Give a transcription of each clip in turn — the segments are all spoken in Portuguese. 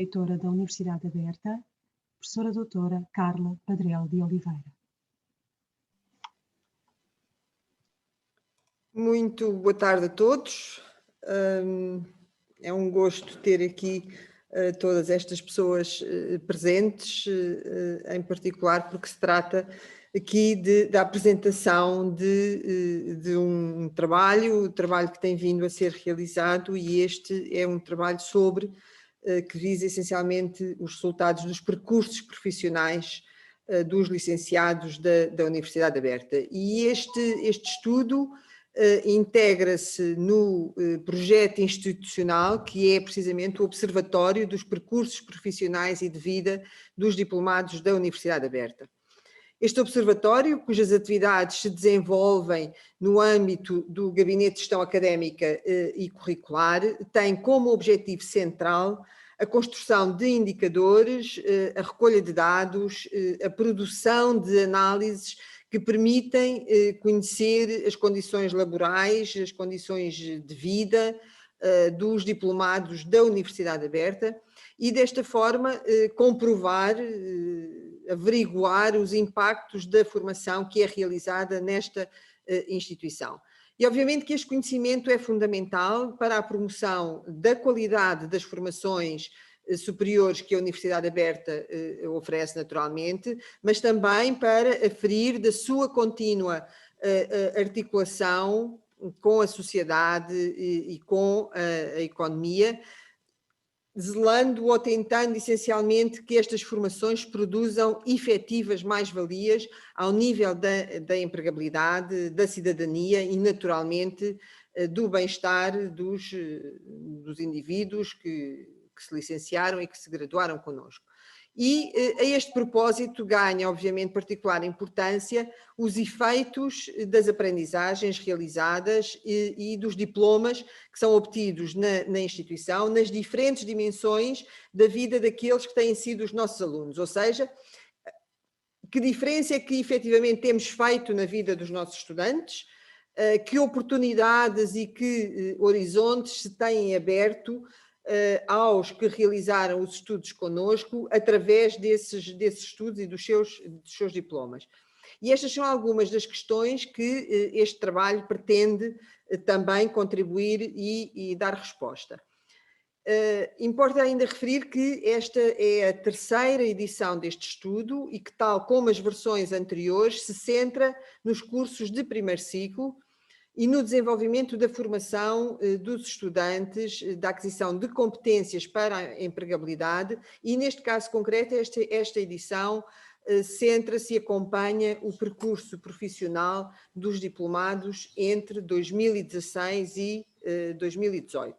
Reitora da Universidade Aberta, professora doutora Carla Padrel de Oliveira. Muito boa tarde a todos. É um gosto ter aqui todas estas pessoas presentes, em particular porque se trata aqui da apresentação de um trabalho que tem vindo a ser realizado, e este é um trabalho que visa essencialmente os resultados dos percursos profissionais dos licenciados da Universidade Aberta. E este estudo integra-se no projeto institucional que é precisamente o Observatório dos Percursos Profissionais e de Vida dos Diplomados da Universidade Aberta. Este observatório, cujas atividades se desenvolvem no âmbito do Gabinete de Gestão Académica e Curricular, tem como objetivo central a construção de indicadores, a recolha de dados, a produção de análises que permitem conhecer as condições laborais, as condições de vida dos diplomados da Universidade Aberta e, desta forma, comprovar, averiguar os impactos da formação que é realizada nesta instituição. E, obviamente, que este conhecimento é fundamental para a promoção da qualidade das formações superiores que a Universidade Aberta oferece naturalmente, mas também para aferir da sua contínua articulação com a sociedade e com a economia, zelando ou tentando essencialmente que estas formações produzam efetivas mais-valias ao nível da empregabilidade, da cidadania e, naturalmente, do bem-estar dos indivíduos que se licenciaram e que se graduaram connosco. E a este propósito ganha, obviamente, particular importância os efeitos das aprendizagens realizadas e dos diplomas que são obtidos na instituição, nas diferentes dimensões da vida daqueles que têm sido os nossos alunos, ou seja, que diferença é que efetivamente temos feito na vida dos nossos estudantes, que oportunidades e que horizontes se têm aberto aos que realizaram os estudos connosco através desses estudos e dos seus diplomas. E estas são algumas das questões que este trabalho pretende também contribuir e dar resposta. Importa ainda referir que esta é a terceira edição deste estudo e que, tal como as versões anteriores, se centra nos cursos de primeiro ciclo e no desenvolvimento da formação dos estudantes, da aquisição de competências para a empregabilidade, e neste caso concreto esta edição centra-se e acompanha o percurso profissional dos diplomados entre 2016 e 2018.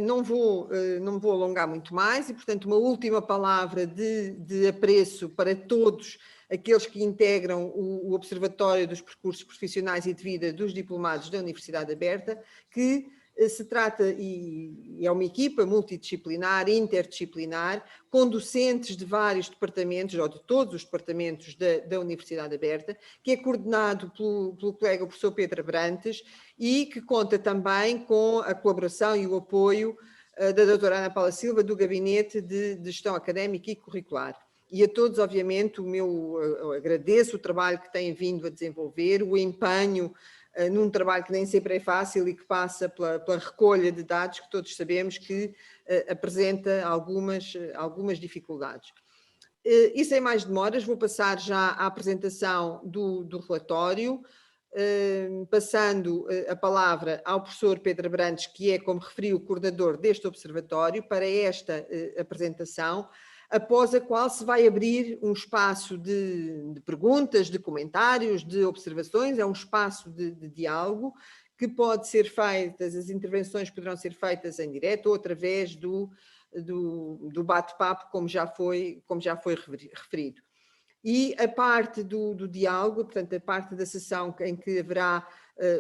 Não me vou alongar muito mais e, portanto, uma última palavra de apreço para todos aqueles que integram o Observatório dos Percursos Profissionais e de Vida dos Diplomados da Universidade Aberta, que se trata, e é uma equipa multidisciplinar, interdisciplinar, com docentes de vários departamentos, ou de todos os departamentos da Universidade Aberta, que é coordenado pelo colega professor Pedro Abrantes e que conta também com a colaboração e o apoio da doutora Ana Paula Silva, do Gabinete de Gestão Académica e Curricular. E a todos, obviamente, eu agradeço o trabalho que têm vindo a desenvolver, o empenho num trabalho que nem sempre é fácil e que passa pela recolha de dados que todos sabemos que apresenta algumas dificuldades. E sem mais demoras, vou passar já à apresentação do relatório, passando a palavra ao professor Pedro Abrantes, que é, como referi, o coordenador deste observatório, para esta apresentação, após a qual se vai abrir um espaço de perguntas, de comentários, de observações, é um espaço de diálogo que pode ser feitas, as intervenções poderão ser feitas em direto ou através do bate-papo, como já foi referido. E a parte do diálogo, portanto, a parte da sessão em que haverá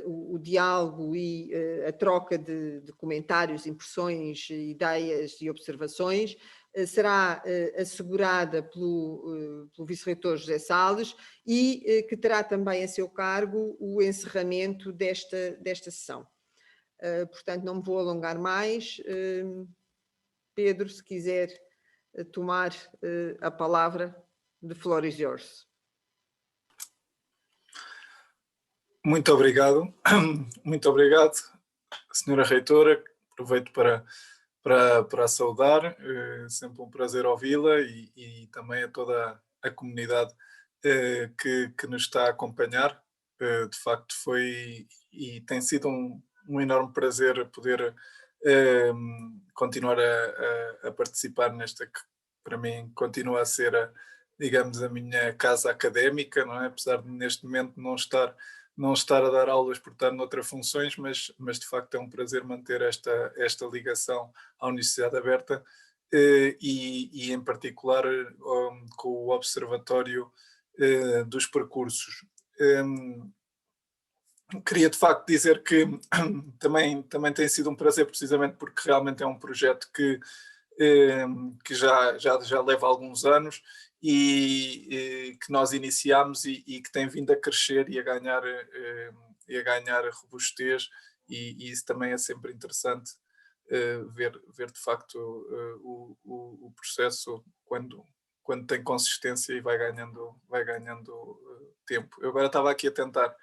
o diálogo e a troca de comentários, impressões, ideias e observações, será assegurada pelo vice-reitor José Salles e que terá também a seu cargo o encerramento desta sessão. Portanto, não me vou alongar mais. Pedro, se quiser tomar a palavra, the floor is yours. Muito obrigado, Senhora Reitora. Aproveito para a saudar, sempre um prazer ouvi-la e também a toda a comunidade que nos está a acompanhar. De facto foi e tem sido um enorme prazer poder continuar a participar nesta que para mim continua a ser, digamos, a minha casa académica, não é? Apesar de neste momento não estar a dar aulas por estar noutras funções, mas de facto é um prazer manter esta ligação à Universidade Aberta e em particular com o Observatório dos Percursos. Queria de facto dizer que também tem sido um prazer, precisamente porque realmente é um projeto que já leva alguns anos e que nós iniciámos e que tem vindo a crescer e a ganhar robustez, e isso também é sempre interessante ver de facto o processo quando tem consistência e vai ganhando tempo. Eu agora estava aqui a tentar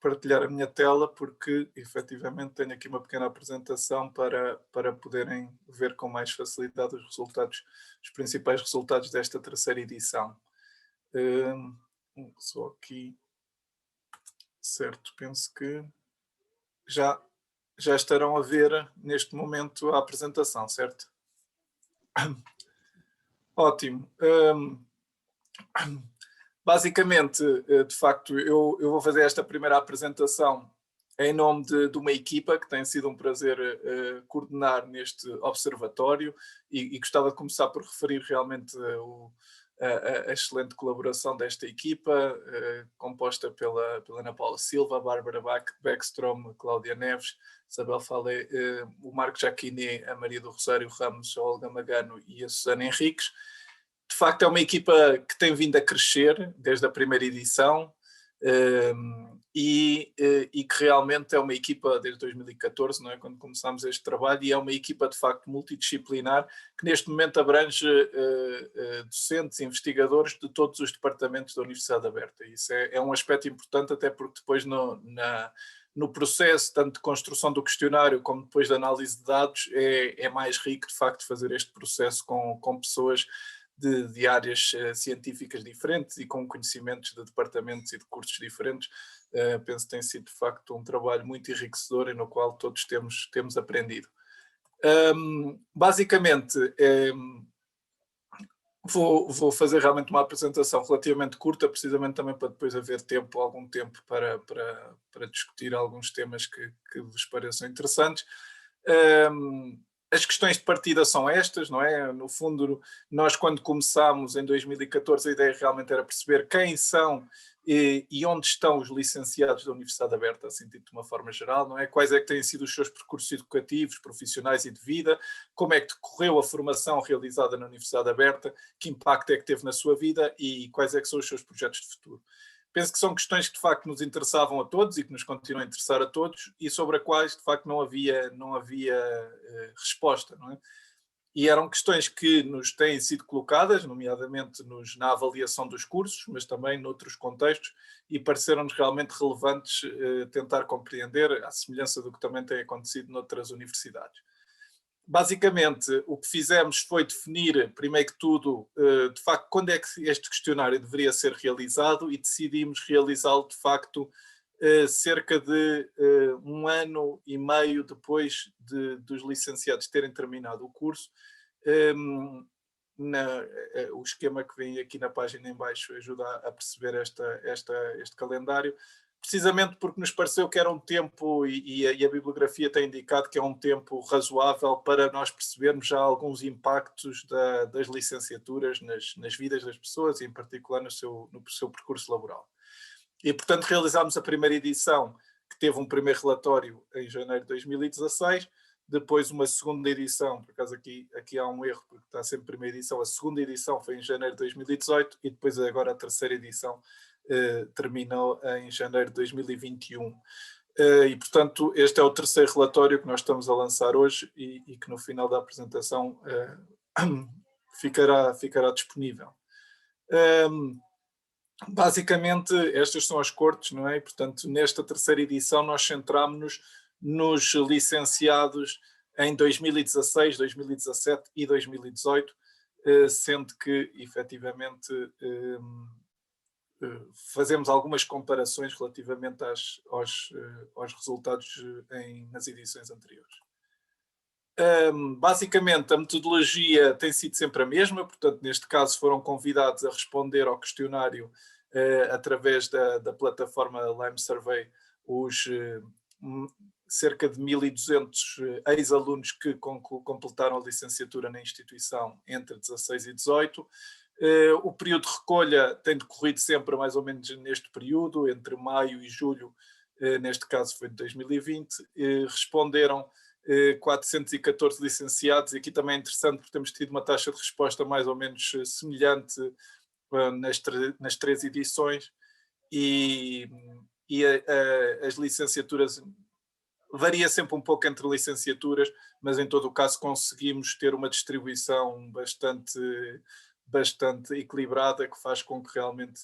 partilhar a minha tela, porque efetivamente tenho aqui uma pequena apresentação para poderem ver com mais facilidade os principais resultados desta terceira edição. Só aqui, certo, penso que já estarão a ver neste momento a apresentação, certo? Ótimo. Basicamente, de facto, eu vou fazer esta primeira apresentação em nome de uma equipa que tem sido um prazer coordenar neste observatório e gostava de começar por referir realmente a excelente colaboração desta equipa, composta pela Ana Paula Silva, Bárbara Beckstrom, Cláudia Neves, Isabel Falé, o Marco Jaquiné, a Maria do Rosário Ramos, a Olga Magano e a Susana Henriques. De facto, é uma equipa que tem vindo a crescer desde a primeira edição e que realmente é uma equipa desde 2014, não é? Quando começámos este trabalho, e é uma equipa de facto multidisciplinar que neste momento abrange docentes e investigadores de todos os departamentos da Universidade Aberta. Isso é um aspecto importante, até porque depois no processo, tanto de construção do questionário como depois de análise de dados, é mais rico de facto fazer este processo com pessoas de áreas científicas diferentes e com conhecimentos de departamentos e de cursos diferentes. Penso que tem sido de facto um trabalho muito enriquecedor e no qual todos temos aprendido. Basicamente, vou fazer realmente uma apresentação relativamente curta, precisamente também para depois haver algum tempo para discutir alguns temas que vos pareçam interessantes. As questões de partida são estas, não é? No fundo, nós quando começámos em 2014, a ideia realmente era perceber quem são e onde estão os licenciados da Universidade Aberta, assim dito de uma forma geral, não é? Quais é que têm sido os seus percursos educativos, profissionais e de vida, como é que decorreu a formação realizada na Universidade Aberta, que impacto é que teve na sua vida e quais é que são os seus projetos de futuro. Penso que são questões que de facto nos interessavam a todos e que nos continuam a interessar a todos e sobre as quais de facto não havia resposta, não é? E eram questões que nos têm sido colocadas, nomeadamente na avaliação dos cursos, mas também noutros contextos, e pareceram-nos realmente relevantes tentar compreender, à semelhança do que também tem acontecido noutras universidades. Basicamente, o que fizemos foi definir, primeiro que tudo, de facto, quando é que este questionário deveria ser realizado, e decidimos realizá-lo, de facto, cerca de 1 ano e meio depois dos licenciados terem terminado o curso. O esquema que vem aqui na página em baixo ajuda a perceber este calendário, precisamente porque nos pareceu que era um tempo, e a bibliografia tem indicado que é um tempo razoável para nós percebermos já alguns impactos das licenciaturas nas vidas das pessoas e em particular no seu percurso laboral. E portanto realizámos a primeira edição, que teve um primeiro relatório em janeiro de 2016, depois uma segunda edição, por acaso aqui há um erro, porque está sempre primeira edição, a segunda edição foi em janeiro de 2018 e depois agora a terceira edição terminou em janeiro de 2021. E, portanto, este é o terceiro relatório que nós estamos a lançar hoje e que no final da apresentação ficará disponível. Basicamente, estas são as cortes, não é? E, portanto, nesta terceira edição nós centramos-nos nos licenciados em 2016, 2017 e 2018, sendo que, efetivamente, fazemos algumas comparações relativamente aos resultados nas edições anteriores. Basicamente, a metodologia tem sido sempre a mesma, portanto, neste caso foram convidados a responder ao questionário através da plataforma Lime Survey os cerca de 1.200 ex-alunos que completaram a licenciatura na instituição entre 16 e 18. O período de recolha tem decorrido sempre mais ou menos neste período, entre maio e julho, neste caso foi de 2020, responderam 414 licenciados, e aqui também é interessante porque temos tido uma taxa de resposta mais ou menos semelhante nas três edições, e as licenciaturas varia sempre um pouco entre licenciaturas, mas em todo o caso conseguimos ter uma distribuição bastante equilibrada, que faz com que realmente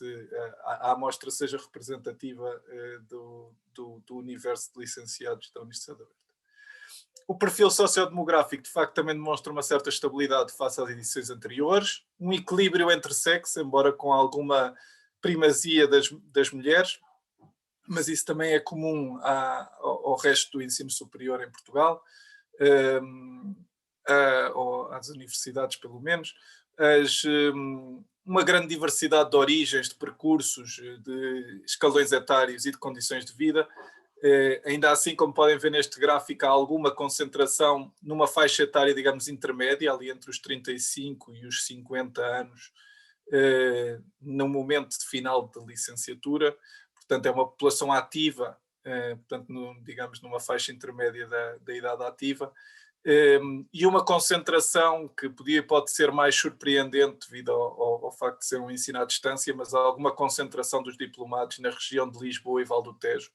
a amostra seja representativa do universo de licenciados da Universidade Aberta. O perfil sociodemográfico, de facto, também demonstra uma certa estabilidade face às edições anteriores, um equilíbrio entre sexos, embora com alguma primazia das mulheres, mas isso também é comum ao resto do ensino superior em Portugal, ou às universidades pelo menos. Uma grande diversidade de origens, de percursos, de escalões etários e de condições de vida. Ainda assim, como podem ver neste gráfico, há alguma concentração numa faixa etária, digamos, intermédia, ali entre os 35 e os 50 anos, no momento de final de licenciatura. Portanto, é uma população ativa, portanto, digamos, numa faixa intermédia da idade ativa, e uma concentração que pode ser mais surpreendente devido ao facto de ser um ensino à distância, mas há alguma concentração dos diplomados na região de Lisboa e Val do Tejo,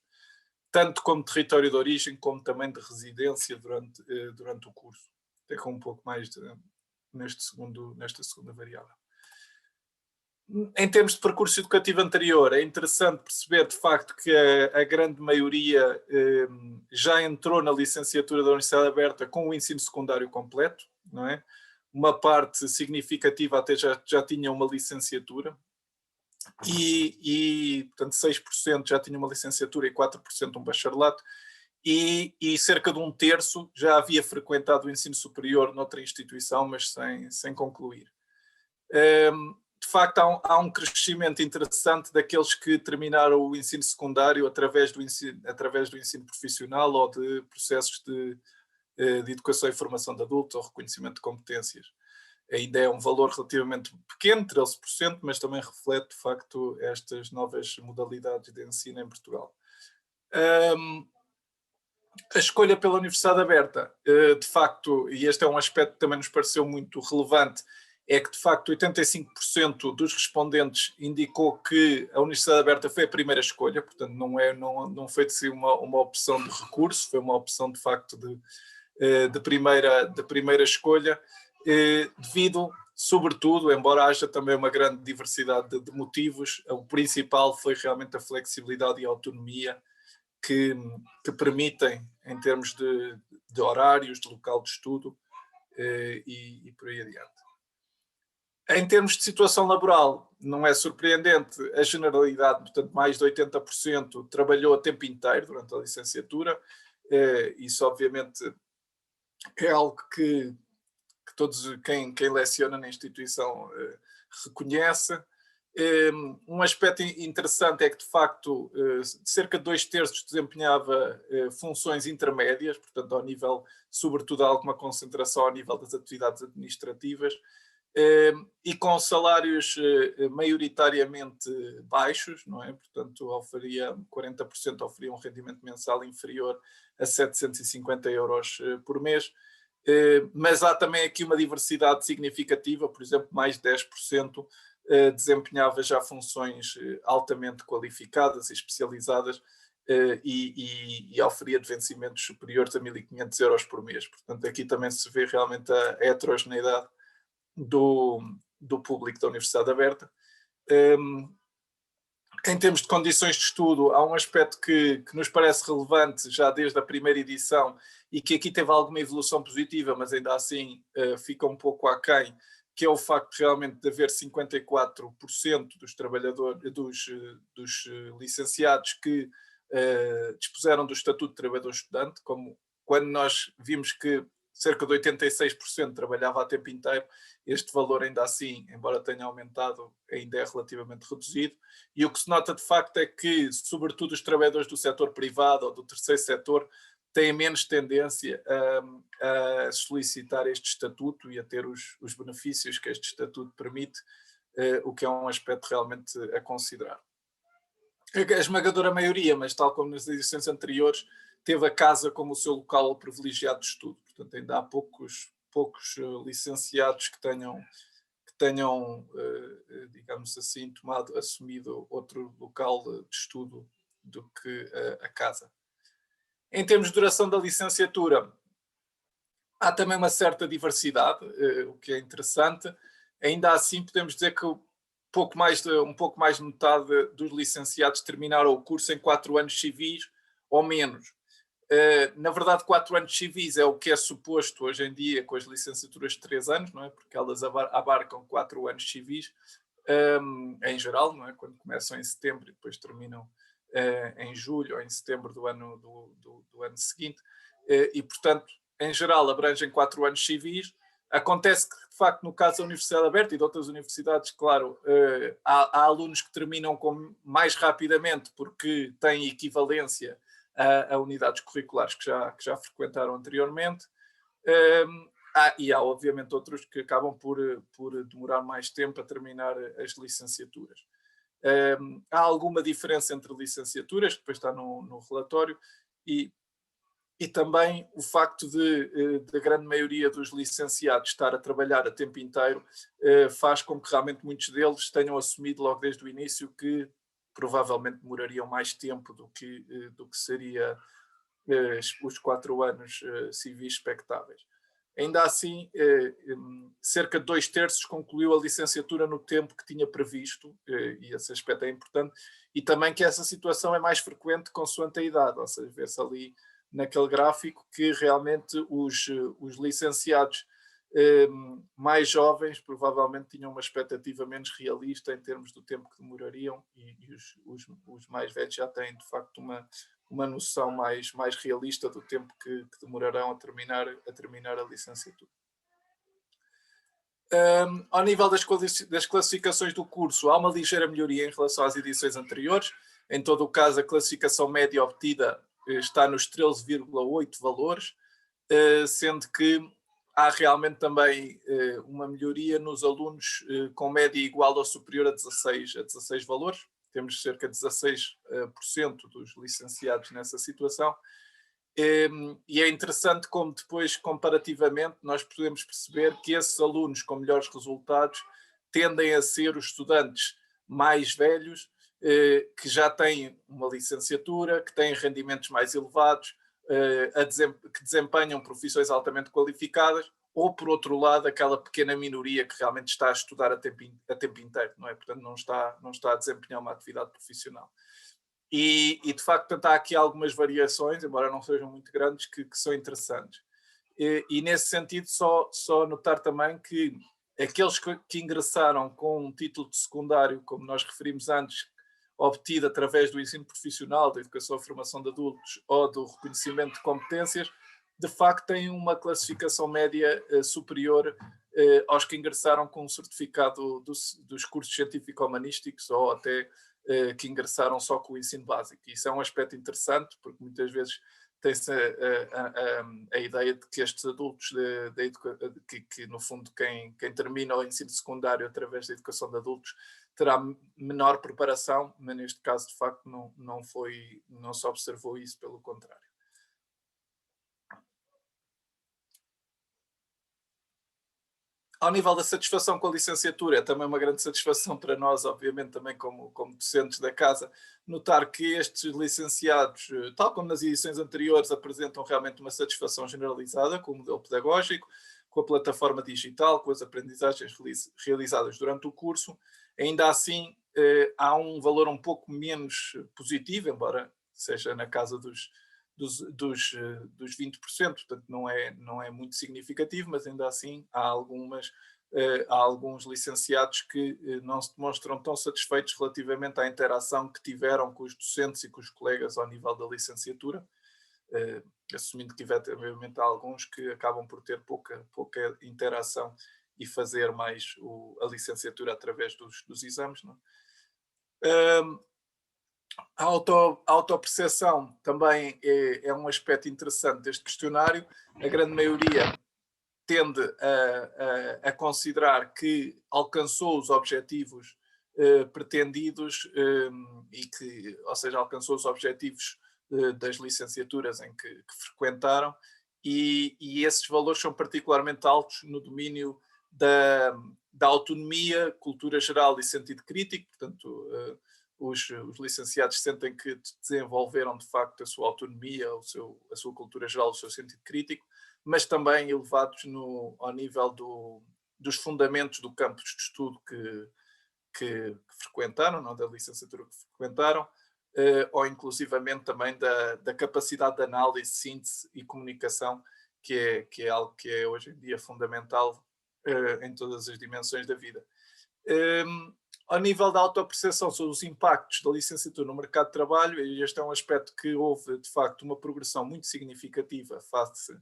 tanto como território de origem, como também de residência durante o curso. Até com um pouco mais nesta segunda variável. Em termos de percurso educativo anterior, é interessante perceber de facto que a grande maioria já entrou na licenciatura da Universidade Aberta com o ensino secundário completo, não é? Uma parte significativa até já tinha uma licenciatura, e portanto 6% já tinha uma licenciatura e 4% um bacharelato, e cerca de um terço já havia frequentado o ensino superior noutra instituição, mas sem concluir. De facto, há um crescimento interessante daqueles que terminaram o ensino secundário através do ensino profissional ou de processos de educação e formação de adultos ou reconhecimento de competências. Ainda é um valor relativamente pequeno, 13%, mas também reflete, de facto, estas novas modalidades de ensino em Portugal. A escolha pela Universidade Aberta, de facto, e este é um aspecto que também nos pareceu muito relevante, é que, de facto, 85% dos respondentes indicou que a Universidade Aberta foi a primeira escolha, portanto, não foi de si uma opção de recurso, foi uma opção, de facto, de primeira escolha, devido, sobretudo, embora haja também uma grande diversidade de motivos, o principal foi realmente a flexibilidade e a autonomia que permitem, em termos de horários, de local de estudo e por aí adiante. Em termos de situação laboral, não é surpreendente, a generalidade, portanto, mais de 80% trabalhou a tempo inteiro durante a licenciatura. Isso, obviamente, é algo que todos quem leciona na instituição reconhece. Um aspecto interessante é que, de facto, cerca de 2/3 desempenhava funções intermédias, portanto, ao nível, sobretudo, há alguma concentração ao nível das atividades administrativas, e com salários maioritariamente baixos, não é? Portanto, 40% oferia um rendimento mensal inferior a 750 euros por mês, mas há também aqui uma diversidade significativa, por exemplo, mais de 10% desempenhava já funções altamente qualificadas e especializadas, e oferia de vencimentos superiores a 1.500 euros por mês. Portanto, aqui também se vê realmente a heterogeneidade do público da Universidade Aberta. Em termos de condições de estudo, há um aspecto que nos parece relevante já desde a primeira edição e que aqui teve alguma evolução positiva, mas ainda assim fica um pouco aquém, que é o facto realmente de haver 54% dos trabalhadores, dos licenciados que dispuseram do Estatuto de Trabalhador-Estudante, como quando nós vimos que cerca de 86% trabalhava a tempo inteiro, este valor ainda assim, embora tenha aumentado, ainda é relativamente reduzido. E o que se nota de facto é que, sobretudo os do setor privado ou do terceiro setor, têm menos tendência a solicitar este estatuto e a ter os benefícios que este estatuto permite, o que é um aspecto realmente a considerar. A esmagadora maioria, mas tal como nas edições anteriores, teve a casa como o seu local privilegiado de estudo. Portanto, ainda há poucos licenciados que tenham, digamos assim, assumido outro local de estudo do que a casa. Em termos de duração da licenciatura, há também uma certa diversidade, o que é interessante. Ainda assim, podemos dizer que um pouco mais de metade dos licenciados terminaram o curso em 4 anos civis ou menos. Na verdade, 4 anos civis é o que é suposto hoje em dia com as licenciaturas de 3 anos, não é? Porque elas abarcam 4 anos civis, em geral, não é? Quando começam em setembro e depois terminam em julho ou em setembro do ano seguinte. E, portanto, em geral, abrangem 4 anos civis. Acontece que, de facto, no caso da Universidade Aberta e de outras universidades, claro, há alunos que terminam mais rapidamente porque têm equivalência a unidades curriculares que já frequentaram anteriormente. E há, obviamente, outros que acabam por demorar mais tempo a terminar as licenciaturas. Há alguma diferença entre licenciaturas, que depois está no relatório, e também o facto de a grande maioria dos licenciados estar a trabalhar a tempo inteiro faz com que realmente muitos deles tenham assumido logo desde o início que provavelmente demorariam mais tempo do que seria os 4 anos civis expectáveis. Ainda assim, cerca de 2/3 concluiu a licenciatura no tempo que tinha previsto, e esse aspecto é importante, e também que essa situação é mais frequente consoante a idade, ou seja, vê-se ali naquele gráfico que realmente os licenciados mais jovens provavelmente tinham uma expectativa menos realista em termos do tempo que demorariam, e os mais velhos já têm de facto uma noção mais realista do tempo que demorarão a terminar a licenciatura. Ao nível das classificações do curso, há uma ligeira melhoria em relação às edições anteriores. Em todo o caso, a classificação média obtida está nos 13,8 valores, sendo que há realmente também uma melhoria nos alunos com média igual ou superior a 16 valores. Temos cerca de 16% dos licenciados nessa situação. E é interessante como depois, comparativamente, nós podemos perceber que esses alunos com melhores resultados tendem a ser os estudantes mais velhos, que já têm uma licenciatura, que têm rendimentos mais elevados, que desempenham profissões altamente qualificadas, ou, por outro lado, aquela pequena minoria que realmente está a estudar a tempo inteiro, não é? Portanto, não está a desempenhar uma atividade profissional. E de facto, há aqui algumas variações, embora não sejam muito grandes, que são interessantes. E nesse sentido, só notar também que aqueles que ingressaram com um título de secundário, como nós referimos antes, obtido através do ensino profissional, da educação e formação de adultos ou do reconhecimento de competências, de facto têm uma classificação média superior aos que ingressaram com um certificado dos cursos científico-humanísticos ou até que ingressaram só com o ensino básico. Isso é um aspecto interessante, porque muitas vezes tem-se a ideia de que estes adultos, que no fundo quem termina o ensino secundário através da educação de adultos terá menor preparação, mas neste caso de facto não se observou isso, pelo contrário. Ao nível da satisfação com a licenciatura, é também uma grande satisfação para nós, obviamente, também como docentes da casa, notar que estes licenciados, tal como nas edições anteriores, apresentam realmente uma satisfação generalizada com o modelo pedagógico, com a plataforma digital, com as aprendizagens realizadas durante o curso. Ainda assim, há um valor um pouco menos positivo, embora seja na casa dos 20%, portanto não é muito significativo, mas ainda assim há alguns licenciados que não se demonstram tão satisfeitos relativamente à interação que tiveram com os docentes e com os colegas ao nível da licenciatura, assumindo que efetivamente há alguns que acabam por ter pouca interação e fazer mais a licenciatura através dos exames. Não é? A autoperceção também é um aspecto interessante deste questionário. A grande maioria tende a considerar que alcançou os objetivos pretendidos e que, ou seja, alcançou os objetivos das licenciaturas em que frequentaram, e esses valores são particularmente altos no domínio da autonomia, cultura geral e sentido crítico. Portanto, os licenciados sentem que desenvolveram de facto a sua autonomia, a sua cultura geral, o seu sentido crítico, mas também elevados ao nível dos fundamentos do campo de estudo que frequentaram, não, da licenciatura que frequentaram, ou inclusivamente também da capacidade de análise, síntese e comunicação, que é algo que é hoje em dia fundamental em todas as dimensões da vida. Ao nível da autoperceção sobre os impactos da licenciatura no mercado de trabalho, e este é um aspecto que houve, de facto, uma progressão muito significativa face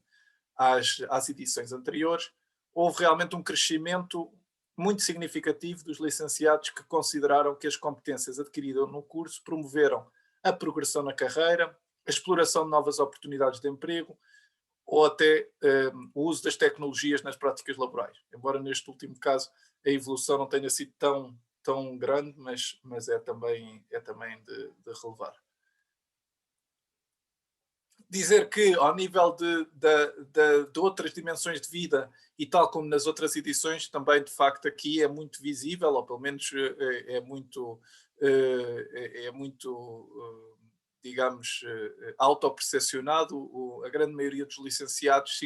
às edições anteriores. Houve realmente um crescimento muito significativo dos licenciados que consideraram que as competências adquiridas no curso promoveram a progressão na carreira, a exploração de novas oportunidades de emprego ou até o uso das tecnologias nas práticas laborais. Embora neste último caso a evolução não tenha sido tão grande, mas é também de relevar. Dizer que, ao nível de outras dimensões de vida, e tal como nas outras edições, também, de facto, aqui é muito visível, ou pelo menos é muito, digamos, autopercepcionado. A grande maioria dos licenciados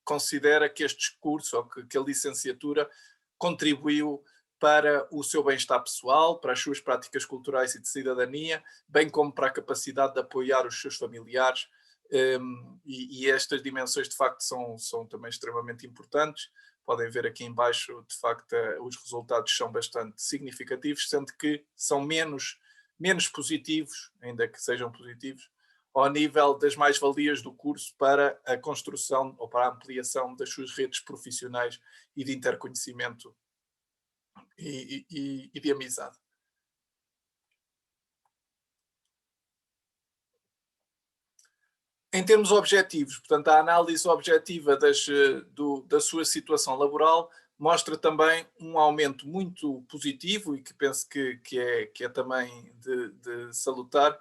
considera que este curso, ou que a licenciatura, contribuiu para o seu bem-estar pessoal, para as suas práticas culturais e de cidadania, bem como para a capacidade de apoiar os seus familiares. E estas dimensões de facto são também extremamente importantes. Podem ver aqui em baixo, de facto, os resultados são bastante significativos, sendo que são menos positivos, ainda que sejam positivos, ao nível das mais-valias do curso para a construção ou para a ampliação das suas redes profissionais e de interconhecimento e de amizade. Em termos objetivos, portanto, a análise objetiva da sua situação laboral mostra também um aumento muito positivo e que penso que é também de salutar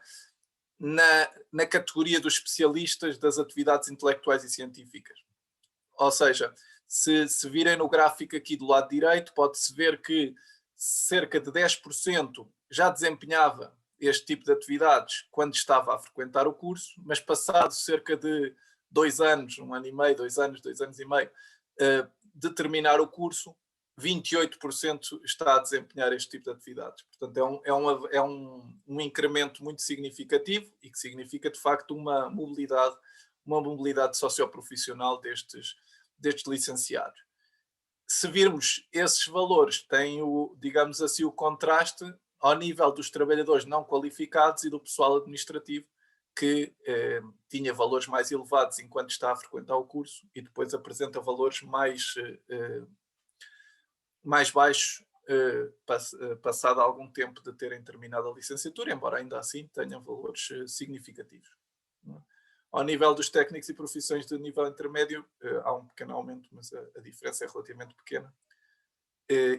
na categoria dos especialistas das atividades intelectuais e científicas. Ou seja, se virem no gráfico aqui do lado direito, pode-se ver que cerca de 10% já desempenhava este tipo de atividades quando estava a frequentar o curso, mas passado cerca de 2 anos, 1 ano e meio, 2 anos e meio, de terminar o curso, 28% está a desempenhar este tipo de atividades. Portanto, é um incremento muito significativo e que significa, de facto, uma mobilidade socioprofissional destes licenciados. Se virmos esses valores, tem digamos assim, o contraste ao nível dos trabalhadores não qualificados e do pessoal administrativo, que tinha valores mais elevados enquanto está a frequentar o curso e depois apresenta valores mais baixos passado algum tempo de terem terminado a licenciatura, embora ainda assim tenham valores significativos. Ao nível dos técnicos e profissões de nível intermédio, há um pequeno aumento, mas a diferença é relativamente pequena.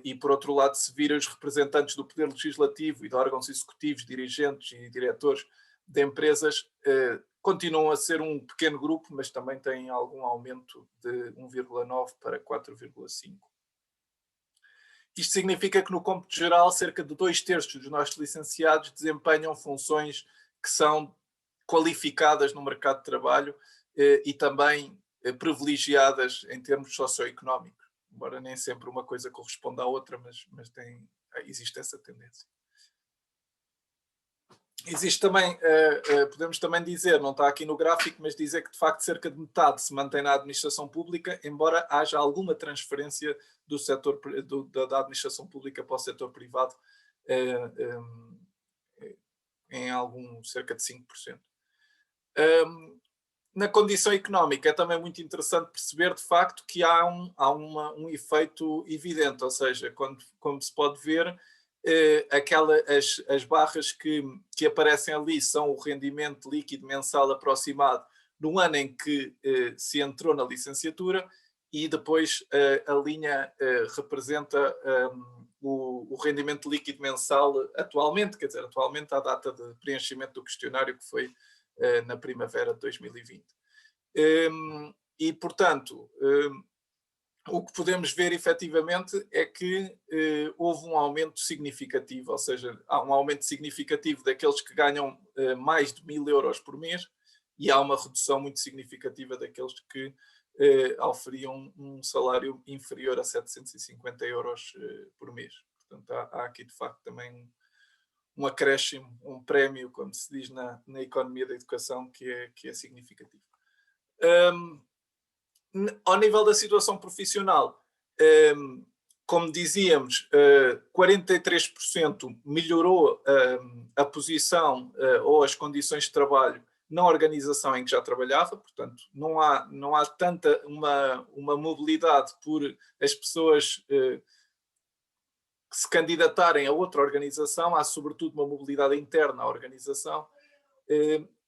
E, por outro lado, se virem os representantes do Poder Legislativo e de órgãos executivos, dirigentes e diretores de empresas, continuam a ser um pequeno grupo, mas também têm algum aumento de 1,9 para 4,5. Isto significa que, no cômputo geral, cerca de 2/3 dos nossos licenciados desempenham funções que são qualificadas no mercado de trabalho e também privilegiadas em termos socioeconómicos, embora nem sempre uma coisa corresponda à outra, mas existe essa tendência. Existe também, podemos também dizer, não está aqui no gráfico, mas dizer que de facto cerca de metade se mantém na administração pública, embora haja alguma transferência do setor, da administração pública para o setor privado, em cerca de 5%. Na condição económica é também muito interessante perceber de facto que há um efeito evidente, ou seja, como se pode ver, as barras que aparecem ali são o rendimento líquido mensal aproximado no ano em que se entrou na licenciatura, e depois a linha representa o rendimento líquido mensal atualmente, quer dizer, atualmente à data de preenchimento do questionário, que foi na primavera de 2020. E, portanto, o que podemos ver efetivamente é que houve um aumento significativo, ou seja, há um aumento significativo daqueles que ganham mais de 1.000 euros por mês, e há uma redução muito significativa daqueles que oferiam um salário inferior a 750 euros por mês. Portanto, há aqui de facto também um acréscimo, um prémio, como se diz na economia da educação, que é significativo. Ao nível da situação profissional, como dizíamos, 43% melhorou a posição ou as condições de trabalho na organização em que já trabalhava, portanto, não há tanta uma mobilidade por as pessoas se candidatarem a outra organização, há sobretudo uma mobilidade interna à organização,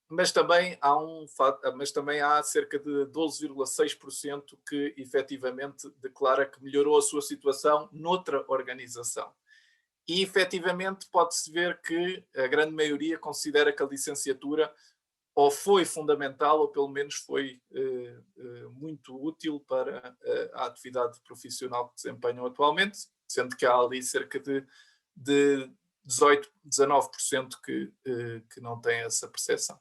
mas também há cerca de 12,6% que efetivamente declara que melhorou a sua situação noutra organização. E efetivamente pode-se ver que a grande maioria considera que a licenciatura ou foi fundamental ou pelo menos foi muito útil para a atividade profissional que desempenham atualmente, sendo que há ali cerca de 19% que não têm essa percepção.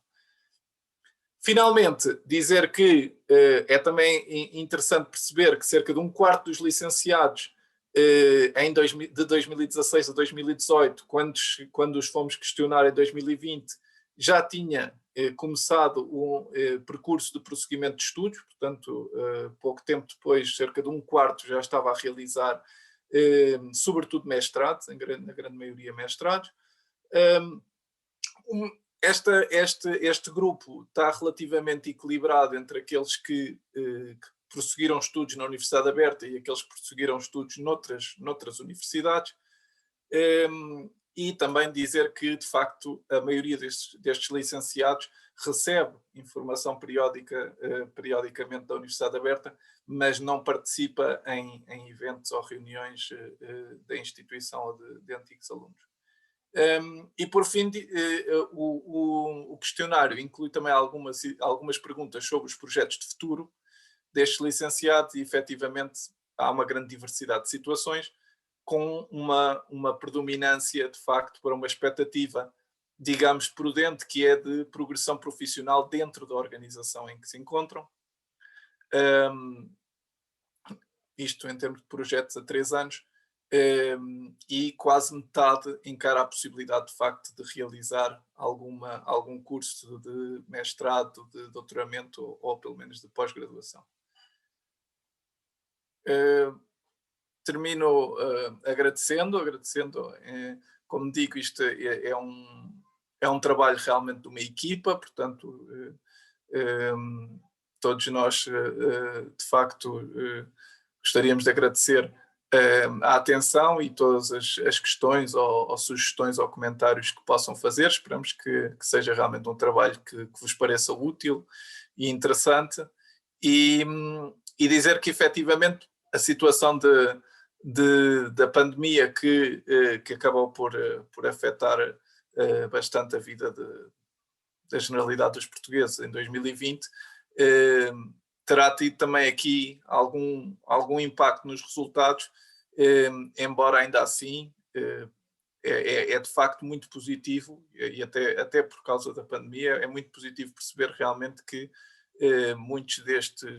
Finalmente, dizer que é também interessante perceber que cerca de 1/4 dos licenciados de 2016 a 2018, quando os fomos questionar em 2020, já tinha começado um percurso de prosseguimento de estudos, portanto, pouco tempo depois, cerca de 1/4 já estava a realizar sobretudo mestrados, na grande maioria mestrados. Este grupo está relativamente equilibrado entre aqueles que prosseguiram estudos na Universidade Aberta e aqueles que prosseguiram estudos noutras universidades. E também dizer que, de facto, a maioria destes licenciados recebe informação periodicamente da Universidade Aberta, mas não participa em eventos ou reuniões da instituição ou de antigos alunos. E, por fim, o questionário inclui também algumas perguntas sobre os projetos de futuro destes licenciados e, efetivamente, há uma grande diversidade de situações, com uma predominância, de facto, para uma expectativa, digamos, prudente, que é de progressão profissional dentro da organização em que se encontram. Isto em termos de projetos a 3 anos, e quase metade encara a possibilidade, de facto, de realizar algum curso de mestrado, de doutoramento ou pelo menos de pós-graduação. Termino agradecendo, como digo, isto é um trabalho realmente de uma equipa, portanto, todos nós, de facto, gostaríamos de agradecer a atenção e todas as questões ou sugestões ou comentários que possam fazer. Esperamos que seja realmente um trabalho que vos pareça útil e interessante, e dizer que, efetivamente, a situação da pandemia que acabou por afetar bastante a vida da generalidade dos portugueses em 2020, terá tido também aqui algum impacto nos resultados, embora ainda assim é de facto muito positivo, e até por causa da pandemia, é muito positivo perceber realmente que muitos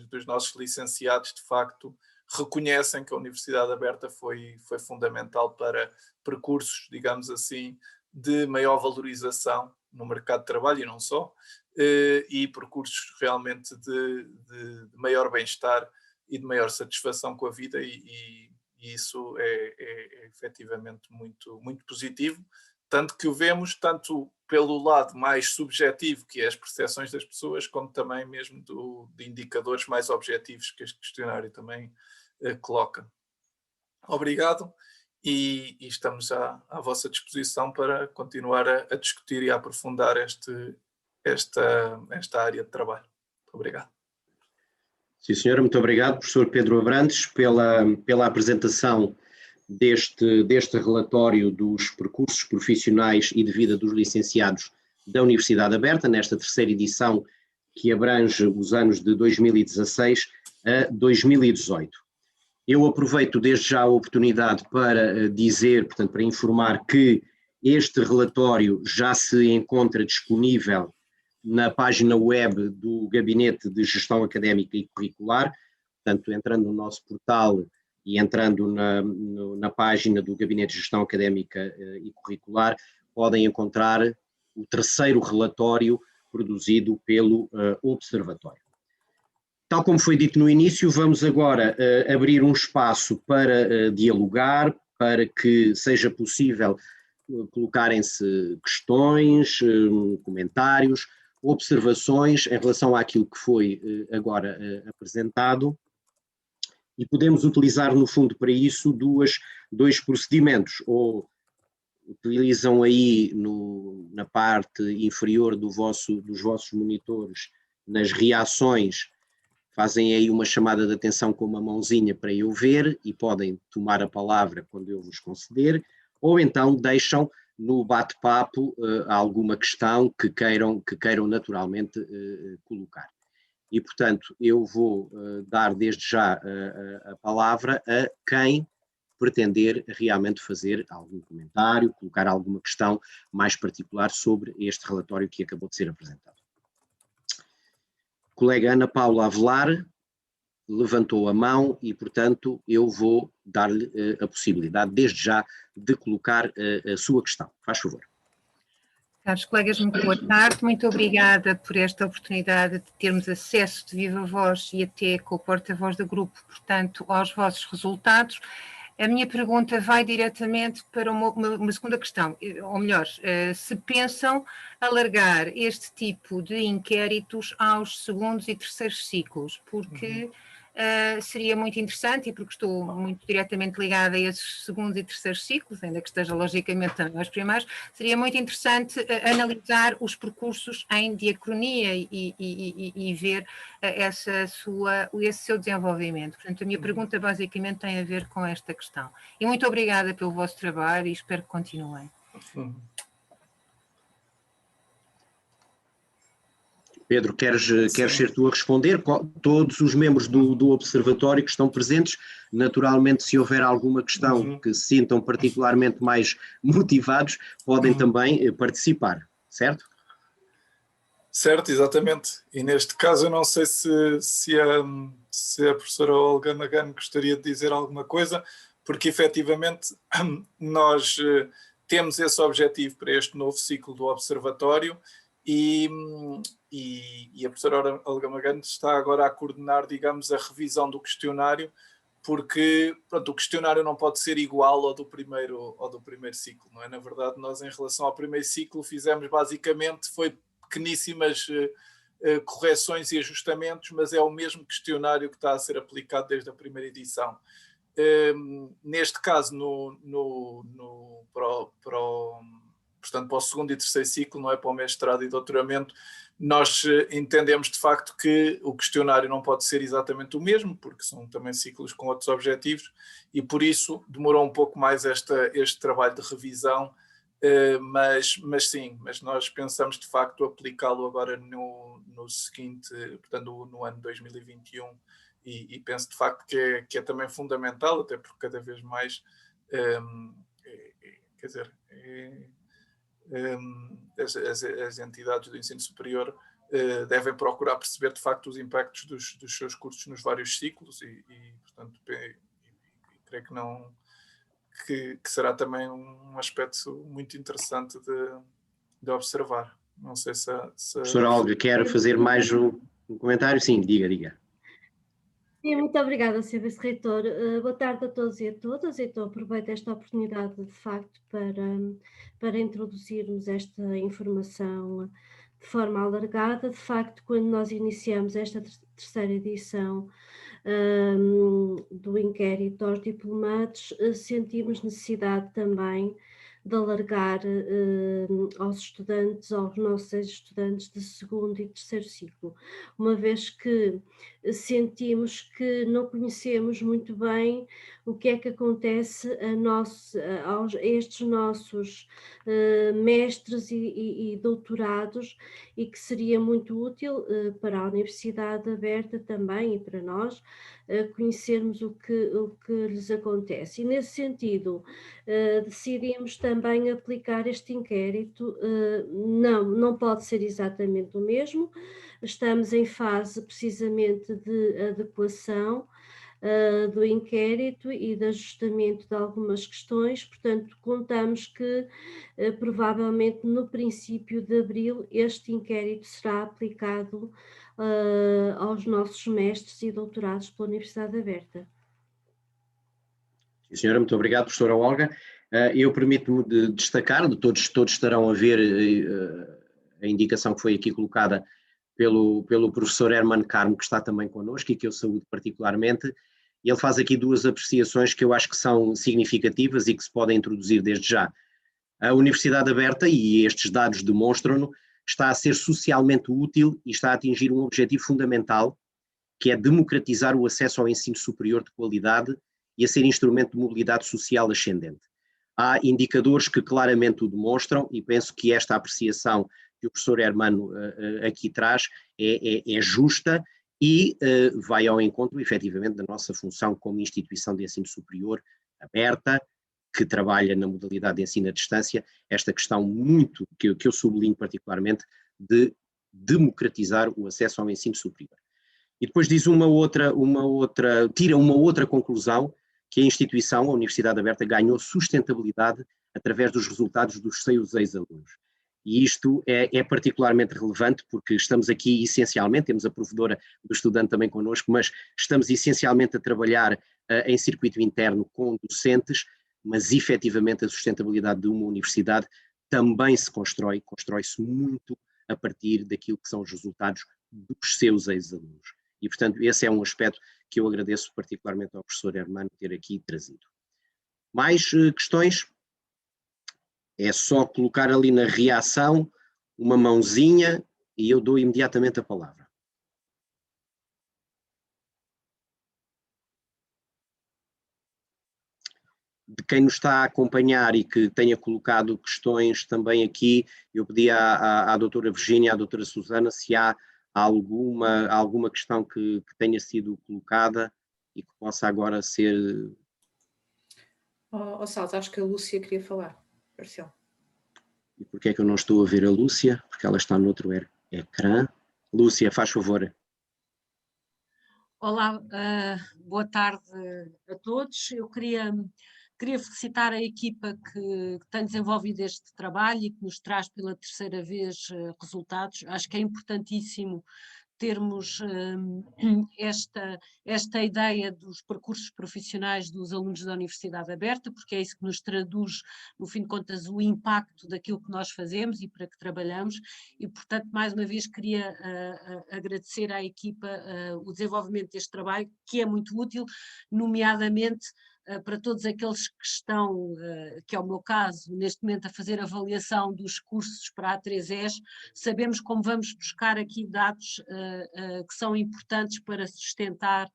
dos nossos licenciados de facto reconhecem que a Universidade Aberta foi fundamental para percursos, digamos assim, de maior valorização no mercado de trabalho e não só, e percursos realmente de maior bem-estar e de maior satisfação com a vida, e isso é efetivamente muito, muito positivo, tanto que o vemos tanto pelo lado mais subjetivo, que é as percepções das pessoas, como também mesmo de indicadores mais objetivos que este questionário também coloca. Obrigado, e estamos à vossa disposição para continuar a discutir e a aprofundar esta área de trabalho. Muito obrigado. Sim, senhora, muito obrigado, professor Pedro Abrantes, pela apresentação deste relatório dos percursos profissionais e de vida dos licenciados da Universidade Aberta, nesta terceira edição que abrange os anos de 2016 a 2018. Eu aproveito desde já a oportunidade para dizer, portanto, para informar que este relatório já se encontra disponível na página web do Gabinete de Gestão Académica e Curricular, portanto, entrando no nosso portal e entrando na página do Gabinete de Gestão Académica e Curricular, podem encontrar o terceiro relatório produzido pelo Observatório. Tal como foi dito no início, vamos agora abrir um espaço para dialogar, para que seja possível colocarem-se questões, comentários, observações em relação àquilo que foi agora apresentado, e podemos utilizar no fundo para isso dois procedimentos: ou utilizam aí na parte inferior dos vossos monitores, nas reações, fazem aí uma chamada de atenção com uma mãozinha para eu ver e podem tomar a palavra quando eu vos conceder, ou então deixam no bate-papo alguma questão que queiram naturalmente colocar. E, portanto, eu vou dar desde já a palavra a quem pretender realmente fazer algum comentário, colocar alguma questão mais particular sobre este relatório que acabou de ser apresentado. Colega Ana Paula Avelar levantou a mão e, portanto, eu vou dar-lhe a possibilidade, desde já, de colocar a sua questão. Faz favor. Caros colegas, muito boa tarde. Muito obrigada por esta oportunidade de termos acesso de viva voz e até com o porta-voz do grupo, portanto, aos vossos resultados. A minha pergunta vai diretamente para uma segunda questão, ou melhor, se pensam alargar este tipo de inquéritos aos segundos e terceiros ciclos, porque seria muito interessante, e porque estou muito diretamente ligada a esses segundos e terceiros ciclos, ainda que esteja logicamente também aos primários, seria muito interessante analisar os percursos em diacronia e ver esse seu desenvolvimento. Portanto, a minha pergunta basicamente tem a ver com esta questão. E muito obrigada pelo vosso trabalho e espero que continuem. Pedro, queres ser tu a responder? Todos os membros do Observatório que estão presentes, naturalmente, se houver alguma questão que se sintam particularmente mais motivados, podem também participar, certo? Certo, exatamente. E neste caso eu não sei se a professora Olga Magano gostaria de dizer alguma coisa, porque efetivamente nós temos esse objetivo para este novo ciclo do Observatório, e a professora Olga Magano está agora a coordenar, digamos, a revisão do questionário, porque pronto, o questionário não pode ser igual ao do primeiro ciclo, não é? Na verdade, nós em relação ao primeiro ciclo fizemos basicamente, foi pequeníssimas correções e ajustamentos, mas é o mesmo questionário que está a ser aplicado desde a primeira edição. Neste caso, portanto, para o segundo e terceiro ciclo, não é, para o mestrado e doutoramento, nós entendemos de facto que o questionário não pode ser exatamente o mesmo, porque são também ciclos com outros objetivos, e por isso demorou um pouco mais este trabalho de revisão, mas nós pensamos de facto aplicá-lo agora no seguinte, portanto no ano 2021 e penso de facto que é também fundamental, até porque cada vez mais, quer dizer, as entidades do ensino superior devem procurar perceber de facto os impactos dos seus cursos nos vários ciclos e portanto, creio que não... Que será também um aspecto muito interessante de observar. Não sei se Professora Olga, quer fazer mais um comentário? Sim, diga. Sim, muito obrigada, Sr. Vice-Reitor. Boa tarde a todos e a todas. Então, aproveito esta oportunidade, de facto, para introduzirmos esta informação de forma alargada. De facto, quando nós iniciamos esta terceira edição do inquérito aos diplomados, sentimos necessidade também de alargar aos estudantes, aos nossos estudantes de segundo e terceiro ciclo, uma vez que sentimos que não conhecemos muito bem o que é que acontece a estes nossos mestres e doutorados, e que seria muito útil para a Universidade Aberta também e para nós conhecermos o que lhes acontece. E nesse sentido decidimos também aplicar este inquérito. Não pode ser exatamente o mesmo, estamos em fase precisamente de adequação do inquérito e de ajustamento de algumas questões, portanto contamos que provavelmente no princípio de abril este inquérito será aplicado aos nossos mestres e doutorados pela Universidade Aberta. Sim, senhora, muito obrigado, professora Olga. Eu permito-me de destacar, todos estarão a ver a indicação que foi aqui colocada pelo professor Herman Carmo, que está também connosco e que eu saúdo particularmente. Ele faz aqui duas apreciações que eu acho que são significativas e que se podem introduzir desde já. A Universidade Aberta, e estes dados demonstram-no, está a ser socialmente útil e está a atingir um objetivo fundamental, que é democratizar o acesso ao ensino superior de qualidade e a ser instrumento de mobilidade social ascendente. Há indicadores que claramente o demonstram e penso que esta apreciação que o professor Hermano aqui traz é justa e vai ao encontro, efetivamente, da nossa função como instituição de ensino superior aberta, que trabalha na modalidade de ensino à distância, esta questão muito, que eu sublinho particularmente, de democratizar o acesso ao ensino superior. E depois diz tira uma outra conclusão, que a instituição, a Universidade Aberta, ganhou sustentabilidade através dos resultados dos seus ex-alunos. E isto é particularmente relevante porque estamos aqui essencialmente, temos a provedora do estudante também connosco, mas estamos essencialmente a trabalhar em circuito interno com docentes, mas efetivamente a sustentabilidade de uma universidade também se constrói-se muito a partir daquilo que são os resultados dos seus ex-alunos. E, portanto, esse é um aspecto que eu agradeço particularmente ao professor Hermano ter aqui trazido. Mais questões? É só colocar ali na reação uma mãozinha e eu dou imediatamente a palavra. De quem nos está a acompanhar e que tenha colocado questões também aqui, eu pedi à doutora Virgínia, à doutora Susana, se há alguma questão que tenha sido colocada e que possa agora ser... Salles, acho que a Lúcia queria falar. Pareceu. E porquê é que eu não estou a ver a Lúcia? Porque ela está no outro ecrã. Lúcia, faz favor. Olá, boa tarde a todos. Eu queria felicitar a equipa que tem desenvolvido este trabalho e que nos traz pela terceira vez resultados. Acho que é importantíssimo termos esta ideia dos percursos profissionais dos alunos da Universidade Aberta, porque é isso que nos traduz, no fim de contas, o impacto daquilo que nós fazemos e para que trabalhamos, e portanto mais uma vez queria agradecer à equipa o desenvolvimento deste trabalho, que é muito útil, nomeadamente para todos aqueles que estão, que é o meu caso, neste momento a fazer avaliação dos cursos para a A3ES, sabemos como vamos buscar aqui dados que são importantes para sustentar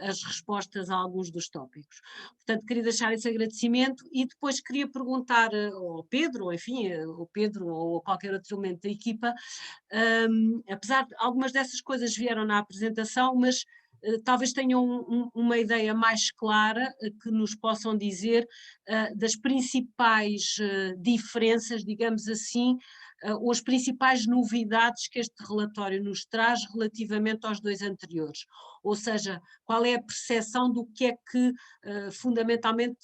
as respostas a alguns dos tópicos. Portanto, queria deixar esse agradecimento e depois queria perguntar ao Pedro, ou enfim, ao Pedro ou a qualquer outro elemento da equipa, apesar de algumas dessas coisas vieram na apresentação, mas talvez tenham uma ideia mais clara que nos possam dizer das principais diferenças, digamos assim, ou as principais novidades que este relatório nos traz relativamente aos dois anteriores. Ou seja, qual é a percepção do que é que, fundamentalmente,